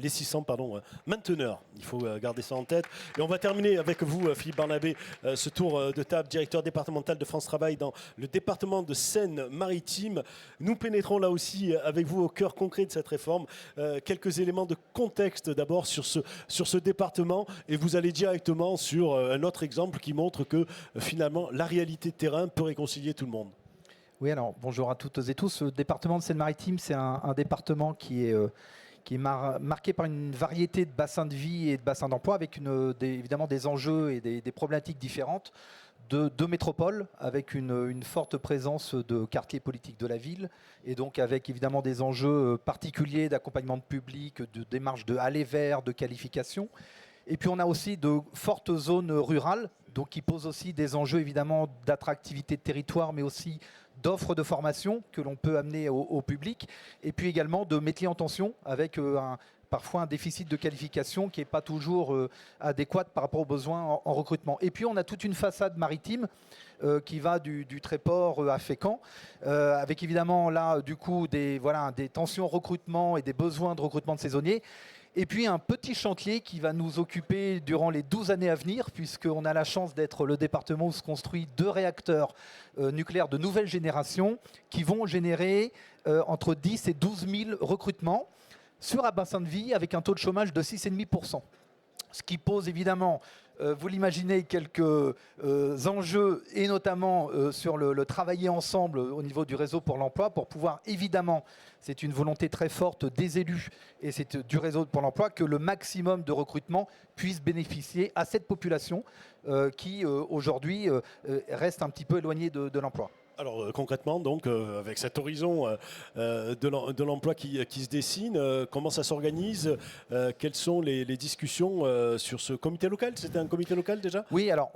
mainteneurs, il faut garder ça en tête. Et on va terminer avec vous, Philippe Barnabé, ce tour de table, directeur départemental de France Travail dans le département de Seine-Maritime. Nous pénétrons là aussi avec vous au cœur concret de cette réforme. Quelques éléments de contexte d'abord sur ce département, et vous allez directement sur un autre exemple qui montre que finalement la réalité de terrain peut réconcilier tout le monde. Oui, alors bonjour à toutes et tous. Le département de Seine-Maritime, c'est un département qui est marqué par une variété de bassins de vie et de bassins d'emploi, avec évidemment des enjeux et des problématiques différentes. Deux métropoles avec une forte présence de quartiers politiques de la ville, et donc avec évidemment des enjeux particuliers d'accompagnement de public, de démarches de aller vers, de qualification. Et puis on a aussi de fortes zones rurales, donc qui posent aussi des enjeux évidemment d'attractivité de territoire, mais aussi d'offres de formation que l'on peut amener au public, et puis également de métiers en tension, avec parfois un déficit de qualification qui n'est pas toujours adéquat par rapport aux besoins en recrutement. Et puis on a toute une façade maritime qui va du Tréport à Fécamp, avec évidemment là du coup des tensions recrutement et des besoins de recrutement de saisonniers. Et puis un petit chantier qui va nous occuper durant les 12 années à venir, puisqu'on a la chance d'être le département où se construit 2 réacteurs nucléaires de nouvelle génération qui vont générer entre 10 et 12 000 recrutements sur un bassin de vie avec un taux de chômage de 6,5%. Ce qui pose évidemment, vous l'imaginez, quelques enjeux, et notamment sur le travailler ensemble au niveau du réseau pour l'emploi, pour pouvoir évidemment, c'est une volonté très forte des élus et c'est du réseau pour l'emploi, que le maximum de recrutement puisse bénéficier à cette population qui aujourd'hui reste un petit peu éloignée de l'emploi. Alors concrètement, donc, avec cet horizon de l'emploi qui se dessine, comment ça s'organise, quelles sont les discussions sur ce comité local? C'était un comité local déjà? Oui, alors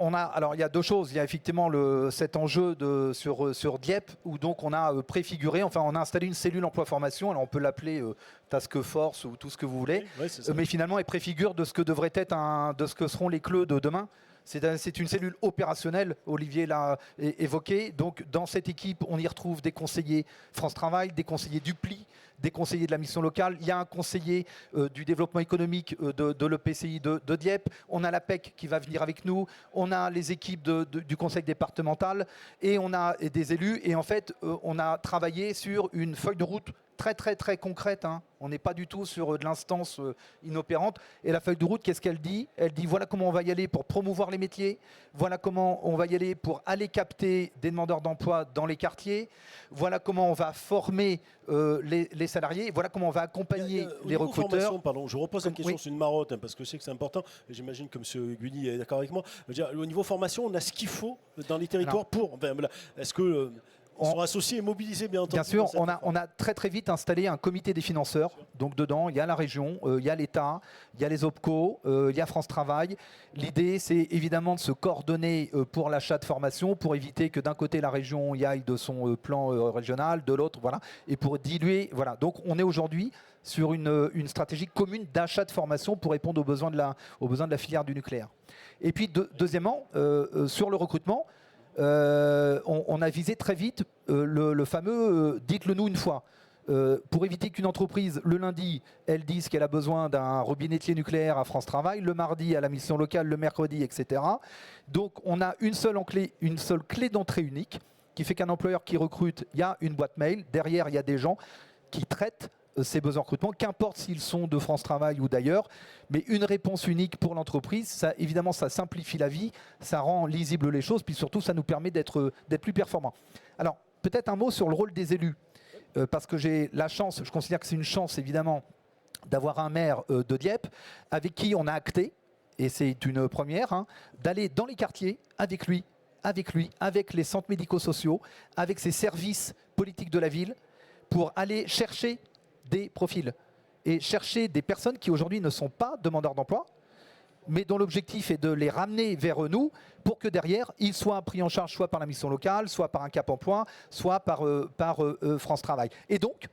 il y a 2 choses. Il y a effectivement cet enjeu sur Dieppe, où donc on a préfiguré, enfin on a installé une cellule emploi-formation. Alors on peut l'appeler Task Force ou tout ce que vous voulez, oui, mais finalement elle préfigure de ce que devrait être de ce que seront les CLE de demain. C'est une cellule opérationnelle, Olivier l'a évoqué. Donc dans cette équipe, on y retrouve des conseillers France Travail, des conseillers du PLI, des conseillers de la mission locale. Il y a un conseiller du développement économique de l'EPCI de Dieppe. On a l'APEC qui va venir avec nous. On a les équipes du conseil départemental et on a des élus. Et en fait, on a travaillé sur une feuille de route très très très concrète. On n'est pas du tout sur de l'instance inopérante. Et la feuille de route, qu'est-ce qu'elle dit? Elle dit voilà comment on va y aller pour promouvoir les métiers, voilà comment on va y aller pour aller capter des demandeurs d'emploi dans les quartiers, voilà comment on va former les salariés, voilà comment on va accompagner les recruteurs. Pardon, je repose la question, c'est une marotte, parce que je sais que c'est important, et j'imagine que M. Guigny est d'accord avec moi. Au niveau formation, on a ce qu'il faut dans les territoires pour... Est-ce que... Ils sont associés et mobilisés, bien entendu. Bien sûr, on a très vite installé un comité des financeurs. Donc dedans, il y a la région, il y a l'État, il y a les OPCO, il y a France Travail. L'idée, c'est évidemment de se coordonner pour l'achat de formation, pour éviter que d'un côté la région y aille de son plan régional, de l'autre, voilà, et pour diluer. Voilà. Donc on est aujourd'hui sur une stratégie commune d'achat de formation pour répondre aux besoins de la filière du nucléaire. Et puis deuxièmement, sur le recrutement, on a visé très vite le fameux dites-le nous une fois. Pour éviter qu'une entreprise, le lundi, elle dise qu'elle a besoin d'un robinettier nucléaire à France Travail, le mardi à la mission locale, le mercredi, etc. Donc on a une seule clé d'entrée unique qui fait qu'un employeur qui recrute, il y a une boîte mail, derrière il y a des gens qui traitent ces besoins de recrutement, qu'importe s'ils sont de France Travail ou d'ailleurs, mais une réponse unique pour l'entreprise, ça, évidemment ça simplifie la vie, ça rend lisible les choses, puis surtout ça nous permet d'être plus performants. Alors peut-être un mot sur le rôle des élus, parce que j'ai la chance, je considère que c'est une chance évidemment d'avoir un maire de Dieppe avec qui on a acté, et c'est une première, hein, d'aller dans les quartiers avec lui, avec les centres médico-sociaux, avec ses services politiques de la ville, pour aller chercher des profils et chercher des personnes qui aujourd'hui ne sont pas demandeurs d'emploi, mais dont l'objectif est de les ramener vers nous pour que derrière, ils soient pris en charge soit par la mission locale, soit par un Cap Emploi, soit par France Travail. Et donc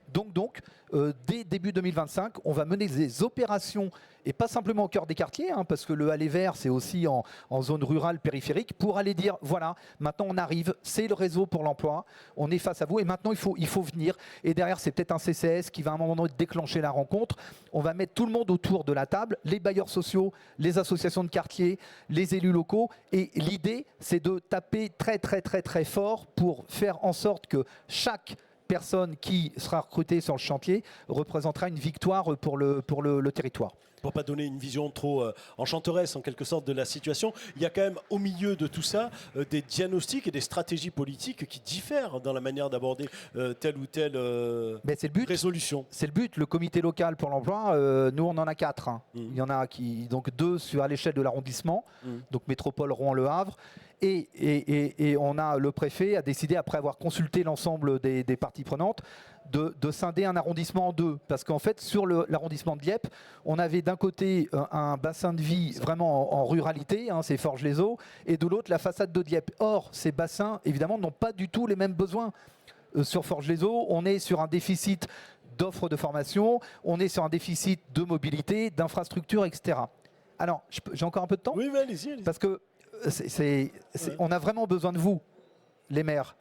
dès début 2025, on va mener des opérations, et pas simplement au cœur des quartiers, hein, parce que le aller vert, c'est aussi en zone rurale périphérique, pour aller dire, voilà, maintenant on arrive, c'est le réseau pour l'emploi, on est face à vous, et maintenant il faut venir. Et derrière, c'est peut-être un CCS qui va à un moment donné déclencher la rencontre. On va mettre tout le monde autour de la table, les bailleurs sociaux, les associations de quartier, les élus locaux, et l'idée, c'est de taper très fort pour faire en sorte que chaque personne qui sera recrutée sur le chantier représentera une victoire pour le territoire. Pour ne pas donner une vision trop enchanteresse en quelque sorte de la situation, il y a quand même au milieu de tout ça des diagnostics et des stratégies politiques qui diffèrent dans la manière d'aborder telle ou telle résolution. C'est le but. Le comité local pour l'emploi, nous on en a 4. Hein. Il y en a donc 2 à l'échelle de l'arrondissement, donc Métropole, Rouen, Le Havre. Et on a le préfet a décidé, après avoir consulté l'ensemble des parties prenantes, de scinder un arrondissement en 2. Parce qu'en fait, sur l'arrondissement de Dieppe, on avait d'un côté un bassin de vie vraiment en ruralité, hein, c'est Forges-les-Eaux, et de l'autre la façade de Dieppe. Or, ces bassins, évidemment, n'ont pas du tout les mêmes besoins. Sur Forges-les-Eaux, on est sur un déficit d'offres de formation, on est sur un déficit de mobilité, d'infrastructures, etc. Alors, j'ai encore un peu de temps ? Oui, allez-y. Parce que on a vraiment besoin de vous, les maires.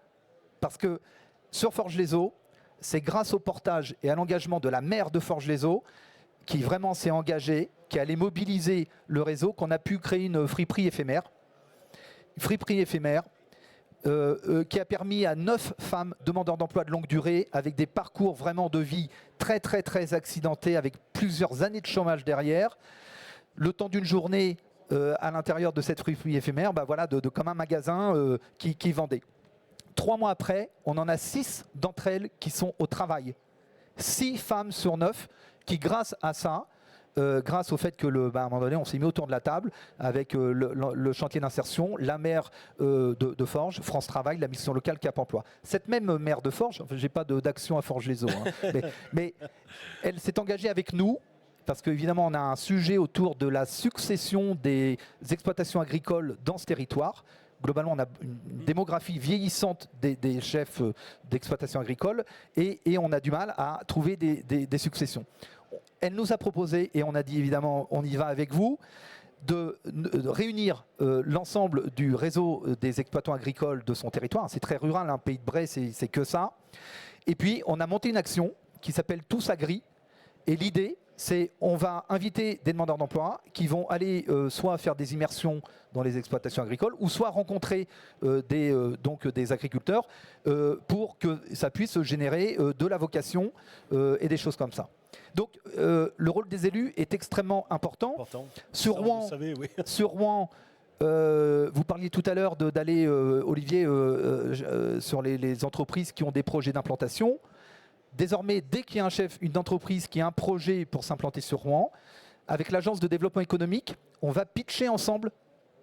Parce que sur Forges-les-Eaux, c'est grâce au portage et à l'engagement de la maire de Forges-les-Eaux qui vraiment s'est engagée, qui allait mobiliser le réseau, qu'on a pu créer une friperie éphémère. Friperie éphémère qui a permis à 9 femmes demandeurs d'emploi de longue durée, avec des parcours vraiment de vie très accidentés, avec plusieurs années de chômage derrière, le temps d'une journée à l'intérieur de cette friperie éphémère, voilà, comme un magasin qui vendait. 3 mois après, on en a 6 d'entre elles qui sont au travail. 6 femmes sur 9 qui, grâce à ça, grâce au fait que, à un moment donné, on s'est mis autour de la table avec le chantier d'insertion, la maire de Forges, France Travail, la mission locale Cap Emploi. Cette même maire de Forges, je n'ai pas d'action à Forges-les-Eaux, hein, mais elle s'est engagée avec nous, parce qu'évidemment, on a un sujet autour de la succession des exploitations agricoles dans ce territoire. Globalement, on a une démographie vieillissante des chefs d'exploitation agricole et on a du mal à trouver des successions. Elle nous a proposé, et on a dit évidemment, on y va avec vous, de réunir l'ensemble du réseau des exploitants agricoles de son territoire. C'est très rural, un pays de Bray, c'est que ça. Et puis, on a monté une action qui s'appelle Tous Agri. Et l'idée, c'est on va inviter des demandeurs d'emploi qui vont aller soit faire des immersions dans les exploitations agricoles ou soit rencontrer des agriculteurs pour que ça puisse générer de la vocation et des choses comme ça. Donc le rôle des élus est extrêmement important. Sur Rouen, vous savez, oui. Sur Rouen, vous parliez tout à l'heure d'aller, Olivier, sur les entreprises qui ont des projets d'implantation. Désormais, dès qu'il y a un chef, une entreprise qui a un projet pour s'implanter sur Rouen, avec l'agence de développement économique, on va pitcher ensemble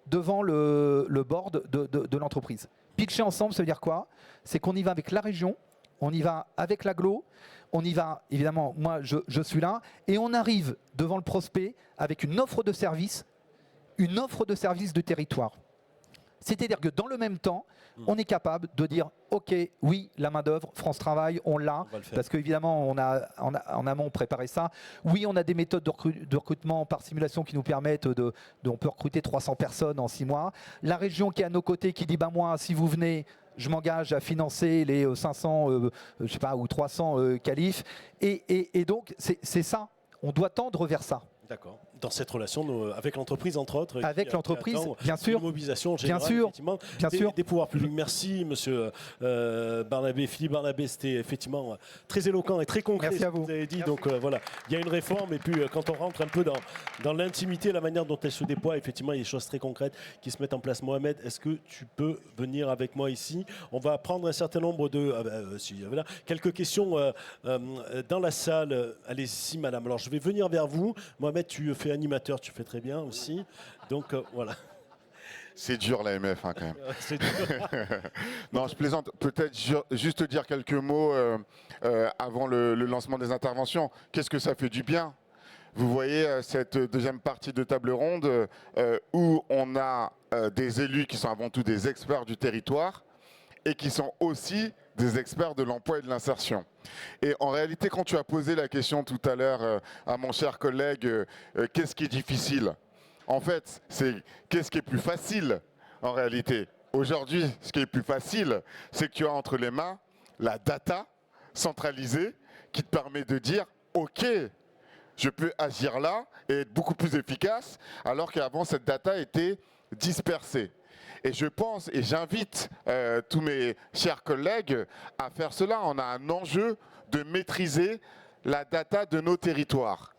devant le board de l'entreprise. pitcher ensemble, ça veut dire quoi? C'est qu'on y va avec la région, on y va avec l'agglo, on y va, évidemment, moi je suis là, et on arrive devant le prospect avec une offre de service de territoire. C'est-à-dire que dans le même temps, on est capable de dire ok, oui, la main-d'œuvre, France Travail, on l'a, parce qu'évidemment, on a en amont préparé ça. Oui, on a des méthodes de recrutement par simulation qui nous permettent on peut recruter 300 personnes en 6 mois. La région qui est à nos côtés qui dit moi, si vous venez, je m'engage à financer les 500 je sais pas, ou 300 qualifs. Et donc, c'est ça. On doit tendre vers ça. D'accord. Dans cette relation avec l'entreprise, entre autres. Avec l'entreprise, bien sûr. Une mobilisation générale, bien sûr, effectivement, bien sûr. Des pouvoirs publics. Merci, monsieur Barnabé. Philippe Barnabé, c'était effectivement très éloquent et très concret. Merci à vous. Vous avez dit. Donc voilà, il y a une réforme. Et puis quand on rentre un peu dans l'intimité, la manière dont elle se déploie, effectivement, il y a des choses très concrètes qui se mettent en place. Mohamed, est-ce que tu peux venir avec moi ici? On va prendre un certain nombre de... voilà, quelques questions dans la salle. Allez-y, madame. Alors, je vais venir vers vous. Mohamed, tu fais animateur, tu fais très bien aussi. Donc voilà. C'est dur l'AMF quand même. C'est dur. Non, je plaisante. Peut-être juste dire quelques mots avant le lancement des interventions. Qu'est-ce que ça fait du bien? Vous voyez cette deuxième partie de table ronde où on a des élus qui sont avant tout des experts du territoire et qui sont aussi des experts de l'emploi et de l'insertion. Et en réalité, quand tu as posé la question tout à l'heure à mon cher collègue, qu'est-ce qui est difficile? En fait, c'est qu'est-ce qui est plus facile en réalité? Aujourd'hui, ce qui est plus facile, c'est que tu as entre les mains la data centralisée qui te permet de dire « Ok, je peux agir là et être beaucoup plus efficace », alors qu'avant, cette data était dispersée. Et je pense, et j'invite tous mes chers collègues à faire cela. On a un enjeu de maîtriser la data de nos territoires.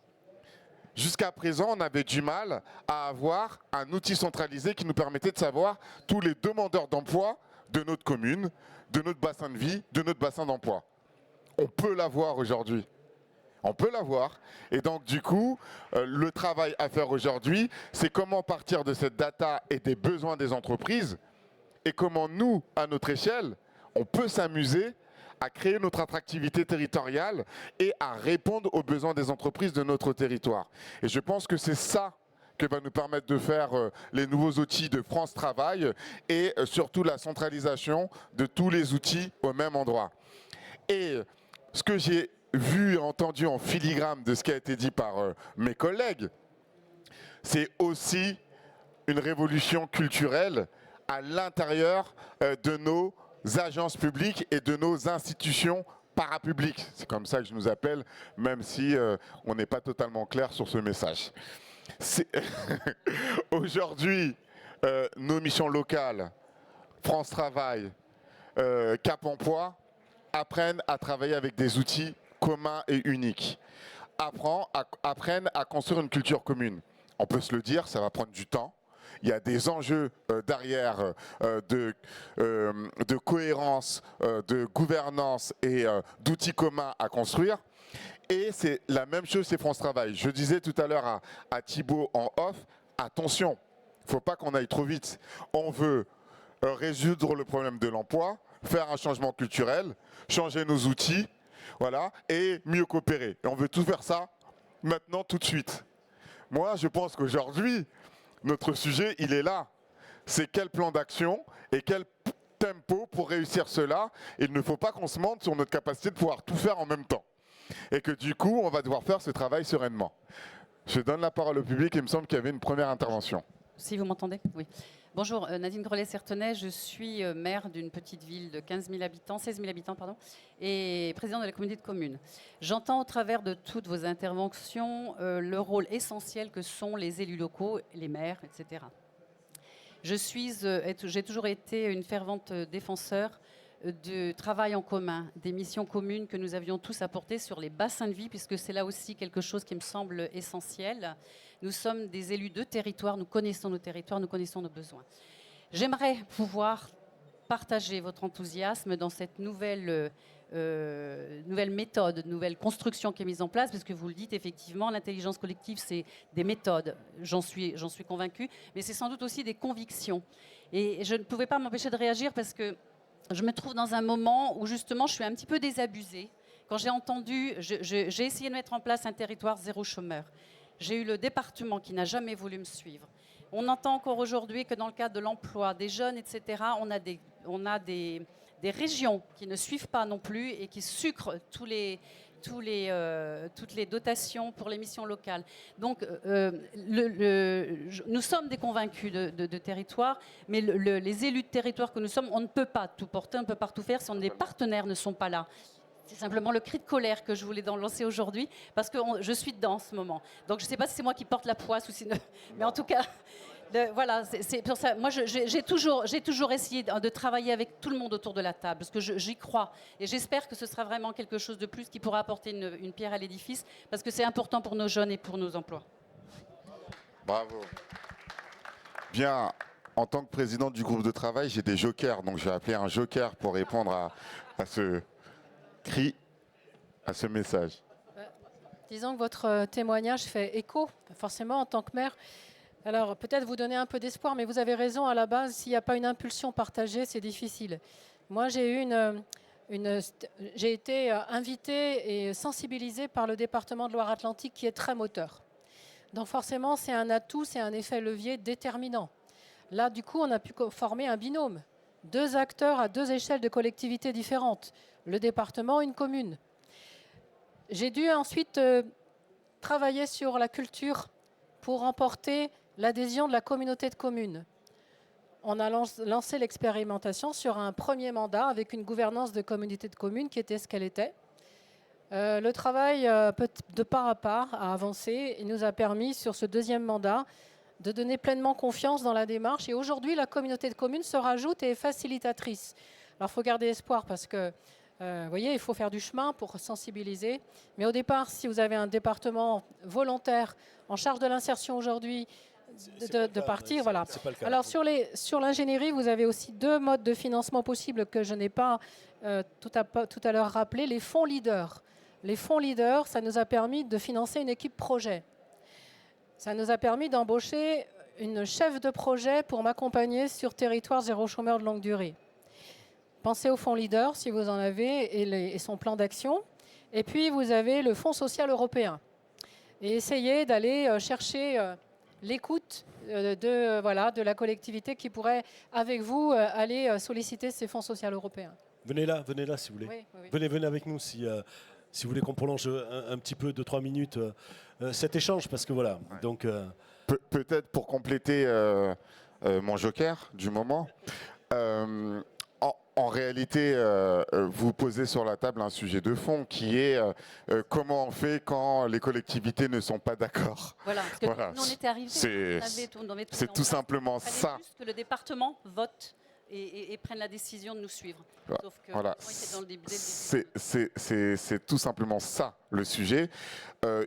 Jusqu'à présent, on avait du mal à avoir un outil centralisé qui nous permettait de savoir tous les demandeurs d'emploi de notre commune, de notre bassin de vie, de notre bassin d'emploi. On peut l'avoir aujourd'hui. On peut l'avoir. Et donc, du coup, le travail à faire aujourd'hui, c'est comment partir de cette data et des besoins des entreprises et comment nous, à notre échelle, on peut s'amuser à créer notre attractivité territoriale et à répondre aux besoins des entreprises de notre territoire. Et je pense que c'est ça que va nous permettre de faire les nouveaux outils de France Travail et surtout la centralisation de tous les outils au même endroit. Et ce que j'ai vu et entendu en filigrane de ce qui a été dit par mes collègues, c'est aussi une révolution culturelle à l'intérieur de nos agences publiques et de nos institutions parapubliques. C'est comme ça que je nous appelle, même si on n'est pas totalement clair sur ce message. Aujourd'hui, nos missions locales, France Travail, Cap Emploi, apprennent à travailler avec des outils communs et uniques. Apprennent à construire une culture commune. On peut se le dire, ça va prendre du temps. Il y a des enjeux derrière de cohérence, de gouvernance et d'outils communs à construire. Et c'est la même chose chez France Travail. Je disais tout à l'heure à Thibaut en off, attention, il ne faut pas qu'on aille trop vite. On veut résoudre le problème de l'emploi, faire un changement culturel, changer nos outils, voilà, et mieux coopérer. Et on veut tout faire ça maintenant, tout de suite. Moi, je pense qu'aujourd'hui, notre sujet, il est là. C'est quel plan d'action et quel tempo pour réussir cela. Il ne faut pas qu'on se mente sur notre capacité de pouvoir tout faire en même temps. Et que du coup, on va devoir faire ce travail sereinement. Je donne la parole au public. Il me semble qu'il y avait une première intervention. Si vous m'entendez? Oui. Bonjour, Nadine Grelet-Certenay, je suis maire d'une petite ville de 16 000 habitants, pardon, et présidente de la communauté de communes. J'entends au travers de toutes vos interventions le rôle essentiel que sont les élus locaux, les maires, etc. J'ai toujours été une fervente défenseur du travail en commun, des missions communes que nous avions tous apportées sur les bassins de vie, puisque c'est là aussi quelque chose qui me semble essentiel. Nous sommes des élus de territoire, nous connaissons nos territoires, nous connaissons nos besoins. J'aimerais pouvoir partager votre enthousiasme dans cette nouvelle méthode, nouvelle construction qui est mise en place, parce que vous le dites effectivement, l'intelligence collective, c'est des méthodes, j'en suis convaincue, mais c'est sans doute aussi des convictions. Et je ne pouvais pas m'empêcher de réagir parce que je me trouve dans un moment où justement je suis un petit peu désabusée. Quand j'ai entendu, j'ai essayé de mettre en place un territoire zéro chômeur. J'ai eu le département qui n'a jamais voulu me suivre. On entend encore aujourd'hui que dans le cadre de l'emploi des jeunes, etc., on a des régions qui ne suivent pas non plus et qui sucrent toutes les dotations pour les missions locales. Donc, nous sommes des convaincus de territoire, mais les élus de territoire que nous sommes, on ne peut pas tout porter, on ne peut pas tout faire si les partenaires ne sont pas là. C'est simplement le cri de colère que je voulais lancer aujourd'hui, parce que je suis dedans en ce moment. Donc je ne sais pas si c'est moi qui porte la poisse ou si... Mais en tout cas, voilà, c'est pour ça. Moi, j'ai toujours essayé de travailler avec tout le monde autour de la table, parce que j'y crois. Et j'espère que ce sera vraiment quelque chose de plus qui pourra apporter une pierre à l'édifice, parce que c'est important pour nos jeunes et pour nos emplois. Bravo. Bien, en tant que président du groupe de travail, j'ai des jokers. Donc je vais appeler un joker pour répondre à ce... cri, à ce message. Disons que votre témoignage fait écho, forcément, en tant que maire. Alors, peut-être vous donner un peu d'espoir, mais vous avez raison, à la base, s'il n'y a pas une impulsion partagée, c'est difficile. Moi, j'ai été invitée et sensibilisée par le département de Loire-Atlantique, qui est très moteur. Donc, forcément, c'est un atout, c'est un effet levier déterminant. Là, du coup, on a pu former un binôme. 2 acteurs à 2 échelles de collectivités différentes. Le département, une commune. J'ai dû ensuite travailler sur la culture pour remporter l'adhésion de la communauté de communes. On a lancé l'expérimentation sur un premier mandat avec une gouvernance de communauté de communes qui était ce qu'elle était. Le travail de part à part a avancé et nous a permis sur ce 2e mandat de donner pleinement confiance dans la démarche. Et aujourd'hui, la communauté de communes se rajoute et est facilitatrice. Alors, il faut garder espoir parce que, vous voyez, il faut faire du chemin pour sensibiliser. Mais au départ, si vous avez un département volontaire en charge de l'insertion aujourd'hui, de partir, voilà. Alors, sur l'ingénierie, vous avez aussi 2 modes de financement possibles que je n'ai pas tout à l'heure rappelé. Les fonds leaders. Les fonds leaders, ça nous a permis de financer une équipe projet. Ça nous a permis d'embaucher une chef de projet pour m'accompagner sur territoire zéro chômeur de longue durée. Pensez au fonds leader, si vous en avez, et son plan d'action. Et puis, vous avez le Fonds social européen. Et essayez d'aller chercher l'écoute de la collectivité qui pourrait, avec vous, aller solliciter ces fonds sociaux européens. Venez là si vous voulez. Oui, oui. Venez avec nous si vous voulez qu'on prolonge un petit peu, 2-3 minutes, cet échange, parce que voilà. Ouais. Donc, peut-être pour compléter mon joker du moment, en réalité, vous posez sur la table un sujet de fond qui est comment on fait quand les collectivités ne sont pas d'accord. Voilà, parce que voilà. nous on était arrivés, c'est tout simplement ça. Juste que le département vote et prenne la décision de nous suivre. Sauf que voilà. C'est tout simplement ça le sujet.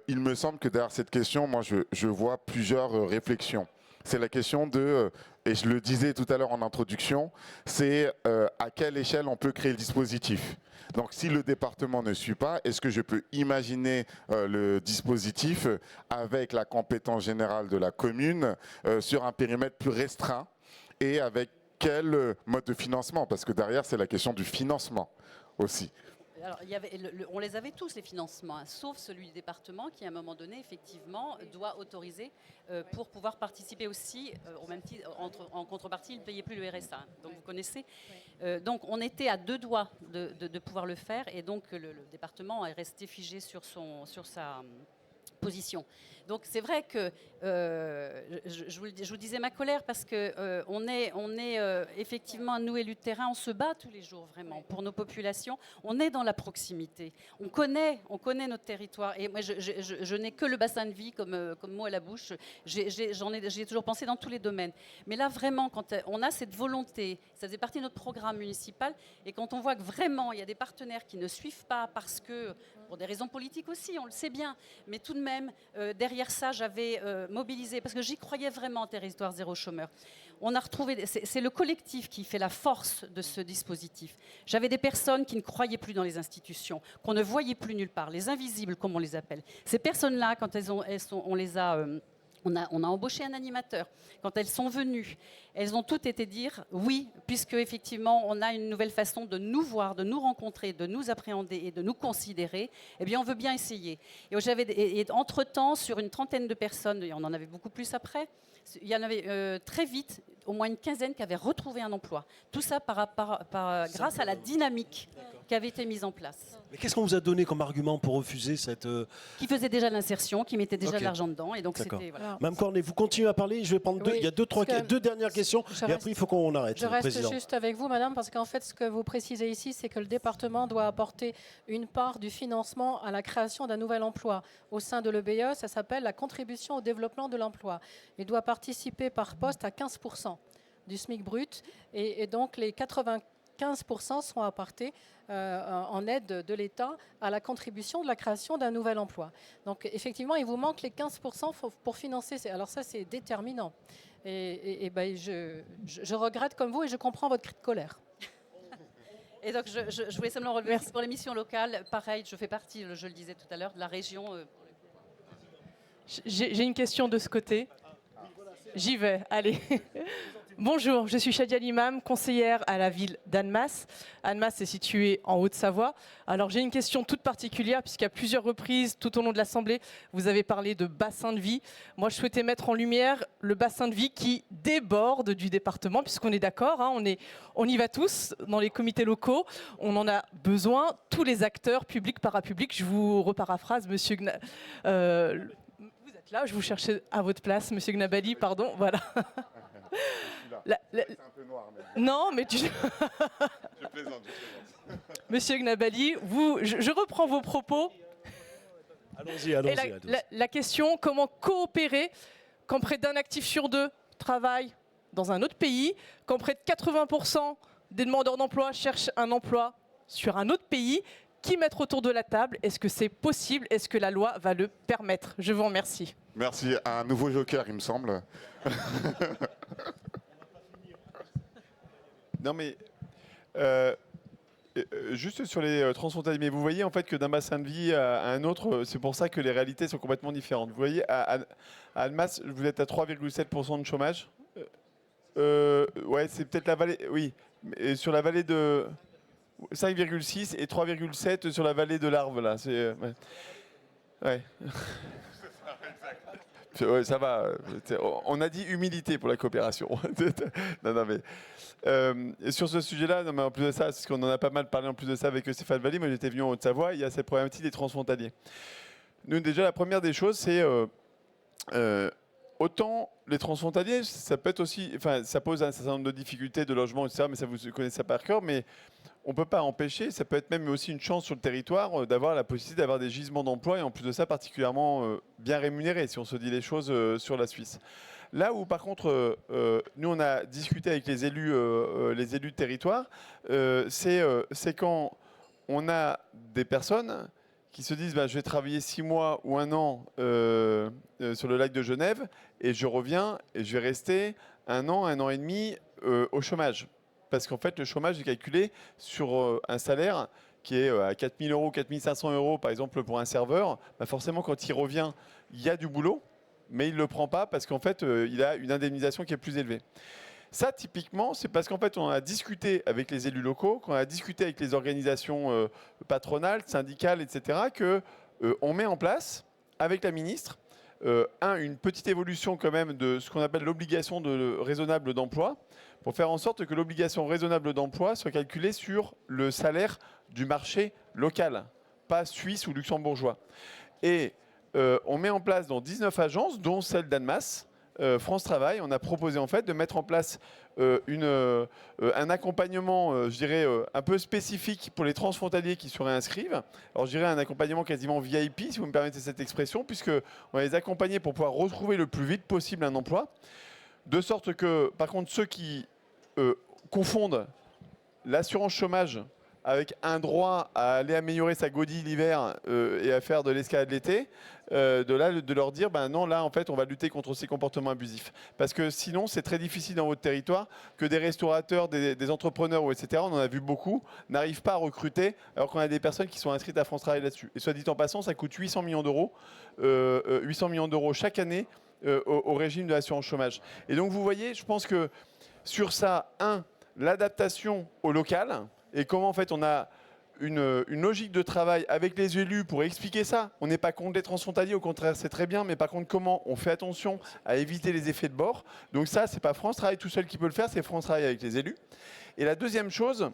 Il me semble que derrière cette question, moi je vois plusieurs réflexions. C'est la question de, et je le disais tout à l'heure en introduction, c'est à quelle échelle on peut créer le dispositif. Donc si le département ne suit pas, est-ce que je peux imaginer le dispositif avec la compétence générale de la commune sur un périmètre plus restreint et avec quel mode de financement? Parce que derrière, c'est la question du financement aussi. Alors, on les avait tous, les financements, hein, sauf celui du département qui, à un moment donné, effectivement, doit autoriser pour pouvoir participer aussi, au même titre, en contrepartie, il ne payait plus le RSA. Hein, donc, vous connaissez. Donc, on était à 2 doigts de pouvoir le faire. Et donc, le département est resté figé sur sa position. Donc c'est vrai que je vous disais ma colère parce que on est effectivement, nous élus de terrain, on se bat tous les jours vraiment pour nos populations. On est dans la proximité. On connaît notre territoire. Et moi, je n'ai que le bassin de vie comme mot à la bouche. J'ai toujours pensé dans tous les domaines. Mais là vraiment, quand on a cette volonté, ça faisait partie de notre programme municipal. Et quand on voit que vraiment il y a des partenaires qui ne suivent pas parce que pour des raisons politiques aussi, on le sait bien, mais tout de même derrière ça, j'avais mobilisé, parce que j'y croyais vraiment en territoire zéro chômeur. On a retrouvé, c'est le collectif qui fait la force de ce dispositif. J'avais des personnes qui ne croyaient plus dans les institutions, qu'on ne voyait plus nulle part, les invisibles comme on les appelle. Ces personnes-là, quand on les a On a embauché un animateur. Quand elles sont venues, elles ont toutes été dire oui, puisque effectivement on a une nouvelle façon de nous voir, de nous rencontrer, de nous appréhender et de nous considérer. Eh bien, on veut bien essayer. Et entre-temps, sur une trentaine de personnes, et on en avait beaucoup plus après, il y en avait très vite au moins une quinzaine qui avaient retrouvé un emploi. Tout ça grâce à la dynamique qui avait été mise en place. Mais qu'est-ce qu'on vous a donné comme argument pour refuser cette... Qui faisait déjà l'insertion, qui mettait déjà de l'argent dedans. Et donc c'était... Voilà. Mme Cornet, vous continuez à parler. Je vais prendre il y a deux dernières questions. Et après, il faut qu'on arrête. Je reste juste avec vous, madame, parce qu'en fait, ce que vous précisez ici, c'est que le département doit apporter une part du financement à la création d'un nouvel emploi. Au sein de l'EBE, ça s'appelle la contribution au développement de l'emploi. Il doit participer par poste à 15% du SMIC brut. Et donc, les 95% seront apportés en aide de l'État à la contribution de la création d'un nouvel emploi. Donc effectivement, il vous manque les 15% pour financer. Alors ça, c'est déterminant. Et ben, je regrette comme vous et je comprends votre cri de colère. Et donc je voulais simplement relever, merci. Pour les missions locales, pareil, je fais partie, je le disais tout à l'heure, de la région. J'ai une question de ce côté. J'y vais, allez. Bonjour, je suis Shadia Limam, conseillère à la ville d'Annemasse. Annemasse est située en Haute-Savoie. Alors j'ai une question toute particulière puisqu'à plusieurs reprises tout au long de l'Assemblée, vous avez parlé de bassin de vie. Moi je souhaitais mettre en lumière le bassin de vie qui déborde du département puisqu'on est d'accord, hein, on y va tous dans les comités locaux. On en a besoin, tous les acteurs publics, parapublics. Je vous reparaphrase, monsieur vous êtes là, je vous cherchais à votre place, monsieur Gnabali, pardon, voilà. C'est un peu noir. Mais... Non, mais tu... je plaisante. Monsieur Gnabali, je reprends vos propos. Allons-y. La question, comment coopérer quand près d'un actif sur deux travaille dans un autre pays, quand près de 80% des demandeurs d'emploi cherchent un emploi sur un autre pays, qui mettre autour de la table? Est-ce que c'est possible? Est-ce que la loi va le permettre? Je vous remercie. Merci. Un nouveau joker, il me semble. Non mais juste sur les transfrontaliers, mais vous voyez en fait que d'un bassin de vie à un autre, c'est pour ça que les réalités sont complètement différentes. Vous voyez, à Annemasse, vous êtes à 3,7% de chômage. Ouais, c'est peut-être la vallée, oui, et sur la vallée de 5,6 et 3,7 sur la vallée de l'Arve, là. C'est, ouais. Ouais, ça va. On a dit humilité pour la coopération. non, mais sur ce sujet-là, non, mais en plus de ça, c'est qu'on en a pas mal parlé en plus de ça avec Stéphane Valli. Moi, j'étais venu en Haute-Savoie. Il y a cette problématique des transfrontaliers. Nous, déjà, la première des choses, c'est autant les transfrontaliers, ça peut être aussi, enfin, ça pose un certain nombre de difficultés de logement, etc. Mais ça, vous connaissez ça par cœur. Mais on ne peut pas empêcher, ça peut être même aussi une chance sur le territoire d'avoir la possibilité d'avoir des gisements d'emploi et en plus de ça particulièrement bien rémunérés si on se dit les choses sur la Suisse. Là où par contre, nous on a discuté avec les élus de territoire, c'est quand on a des personnes qui se disent bah, je vais travailler 6 mois ou 1 an sur le lac de Genève et je reviens et je vais rester 1 an et demi au chômage. Parce qu'en fait, le chômage est calculé sur un salaire qui est à 4 000 €, 4 500 €, par exemple, pour un serveur. Bah forcément, quand il revient, il y a du boulot, mais il ne le prend pas parce qu'en fait, il a une indemnisation qui est plus élevée. Ça, typiquement, c'est parce qu'en fait, on a discuté avec les élus locaux, qu'on a discuté avec les organisations patronales, syndicales, etc., qu'on met en place, avec la ministre, une petite évolution quand même de ce qu'on appelle l'obligation raisonnable d'emploi, pour faire en sorte que l'obligation raisonnable d'emploi soit calculée sur le salaire du marché local, pas suisse ou luxembourgeois. Et on met en place dans 19 agences, dont celle d'Annemasse, France Travail, on a proposé en fait de mettre en place un accompagnement, je dirais, un peu spécifique pour les transfrontaliers qui se réinscrivent. Alors je dirais un accompagnement quasiment VIP, si vous me permettez cette expression, puisqu'on va les accompagner pour pouvoir retrouver le plus vite possible un emploi. De sorte que, par contre, ceux qui confondent l'assurance chômage avec un droit à aller améliorer sa godille l'hiver et à faire de l'escalade l'été, de leur dire ben non, là en fait on va lutter contre ces comportements abusifs. Parce que sinon c'est très difficile dans votre territoire que des restaurateurs, des entrepreneurs ou etc., on en a vu beaucoup, n'arrivent pas à recruter alors qu'on a des personnes qui sont inscrites à France Travail là-dessus. Et soit dit en passant, ça coûte 800 millions d'euros chaque année au régime de l'assurance chômage. Et donc vous voyez, je pense que sur ça, l'adaptation au local et comment en fait on a une logique de travail avec les élus pour expliquer ça. On n'est pas contre les transfrontaliers, au contraire, c'est très bien, mais par contre, comment on fait attention à éviter les effets de bord. Donc ça, c'est pas France Travail tout seul qui peut le faire, c'est France Travail avec les élus. Et la deuxième chose,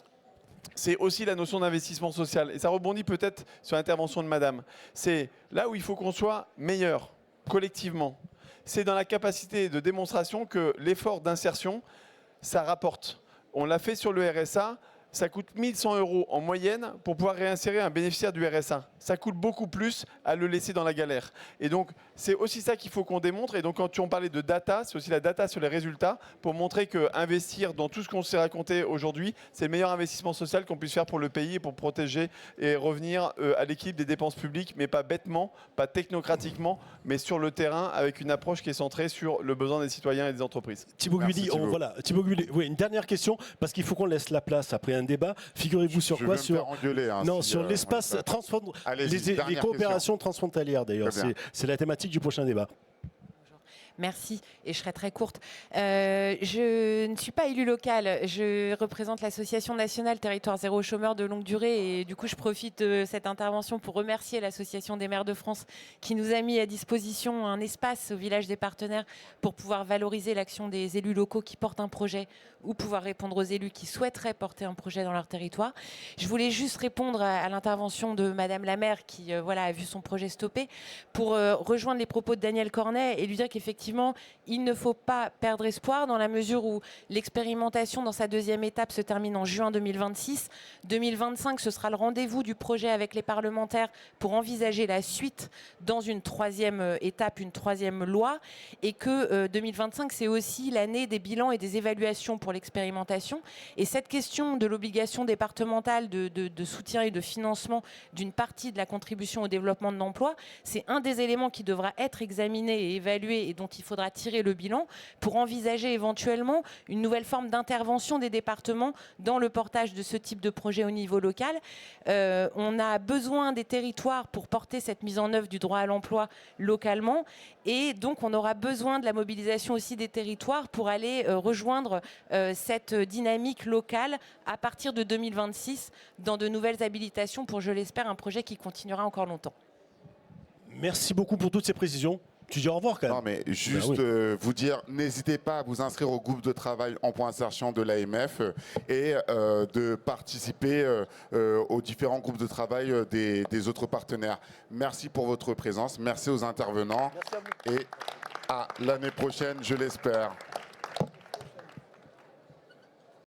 c'est aussi la notion d'investissement social. Et ça rebondit peut-être sur l'intervention de madame. C'est là où il faut qu'on soit meilleur, collectivement. C'est dans la capacité de démonstration que l'effort d'insertion, ça rapporte. On l'a fait sur le RSA. Ça coûte 1 100 € en moyenne pour pouvoir réinsérer un bénéficiaire du RSA. Ça coûte beaucoup plus à le laisser dans la galère. Et donc, c'est aussi ça qu'il faut qu'on démontre. Et donc, quand on parlait de data, c'est aussi la data sur les résultats pour montrer qu'investir dans tout ce qu'on s'est raconté aujourd'hui, c'est le meilleur investissement social qu'on puisse faire pour le pays et pour protéger et revenir à l'équilibre des dépenses publiques, mais pas bêtement, pas technocratiquement, mais sur le terrain avec une approche qui est centrée sur le besoin des citoyens et des entreprises. Thibaut Gulli, oui, une dernière question, parce qu'il faut qu'on laisse la place après un débat. Figurez-vous sur quoi? Sur l'espace les coopérations transfrontalières d'ailleurs. C'est la thématique du prochain débat. Merci, et je serai très courte. Je ne suis pas élue locale, je représente l'association nationale Territoire Zéro Chômeur de longue durée et du coup je profite de cette intervention pour remercier l'association des maires de France qui nous a mis à disposition un espace au village des partenaires pour pouvoir valoriser l'action des élus locaux qui portent un projet ou pouvoir répondre aux élus qui souhaiteraient porter un projet dans leur territoire. Je voulais juste répondre à l'intervention de Madame la maire qui a vu son projet stoppé pour rejoindre les propos de Daniel Cornet et lui dire qu'effectivement, il ne faut pas perdre espoir dans la mesure où l'expérimentation dans sa deuxième étape se termine en juin 2026. 2025, ce sera le rendez-vous du projet avec les parlementaires pour envisager la suite dans une troisième étape, une troisième loi et que 2025, c'est aussi l'année des bilans et des évaluations pour l'expérimentation. Et cette question de l'obligation départementale de soutien et de financement d'une partie de la contribution au développement de l'emploi, c'est un des éléments qui devra être examiné et évalué et dont il faudra tirer le bilan pour envisager éventuellement une nouvelle forme d'intervention des départements dans le portage de ce type de projet au niveau local. On a besoin des territoires pour porter cette mise en œuvre du droit à l'emploi localement et donc on aura besoin de la mobilisation aussi des territoires pour aller rejoindre cette dynamique locale à partir de 2026 dans de nouvelles habilitations pour, je l'espère, un projet qui continuera encore longtemps. Merci beaucoup pour toutes ces précisions. Tu dis au revoir quand même. Non mais juste vous dire, n'hésitez pas à vous inscrire au groupe de travail emploi insertion de l'AMF et de participer aux différents groupes de travail des autres partenaires. Merci pour votre présence, merci aux intervenants et à l'année prochaine, je l'espère.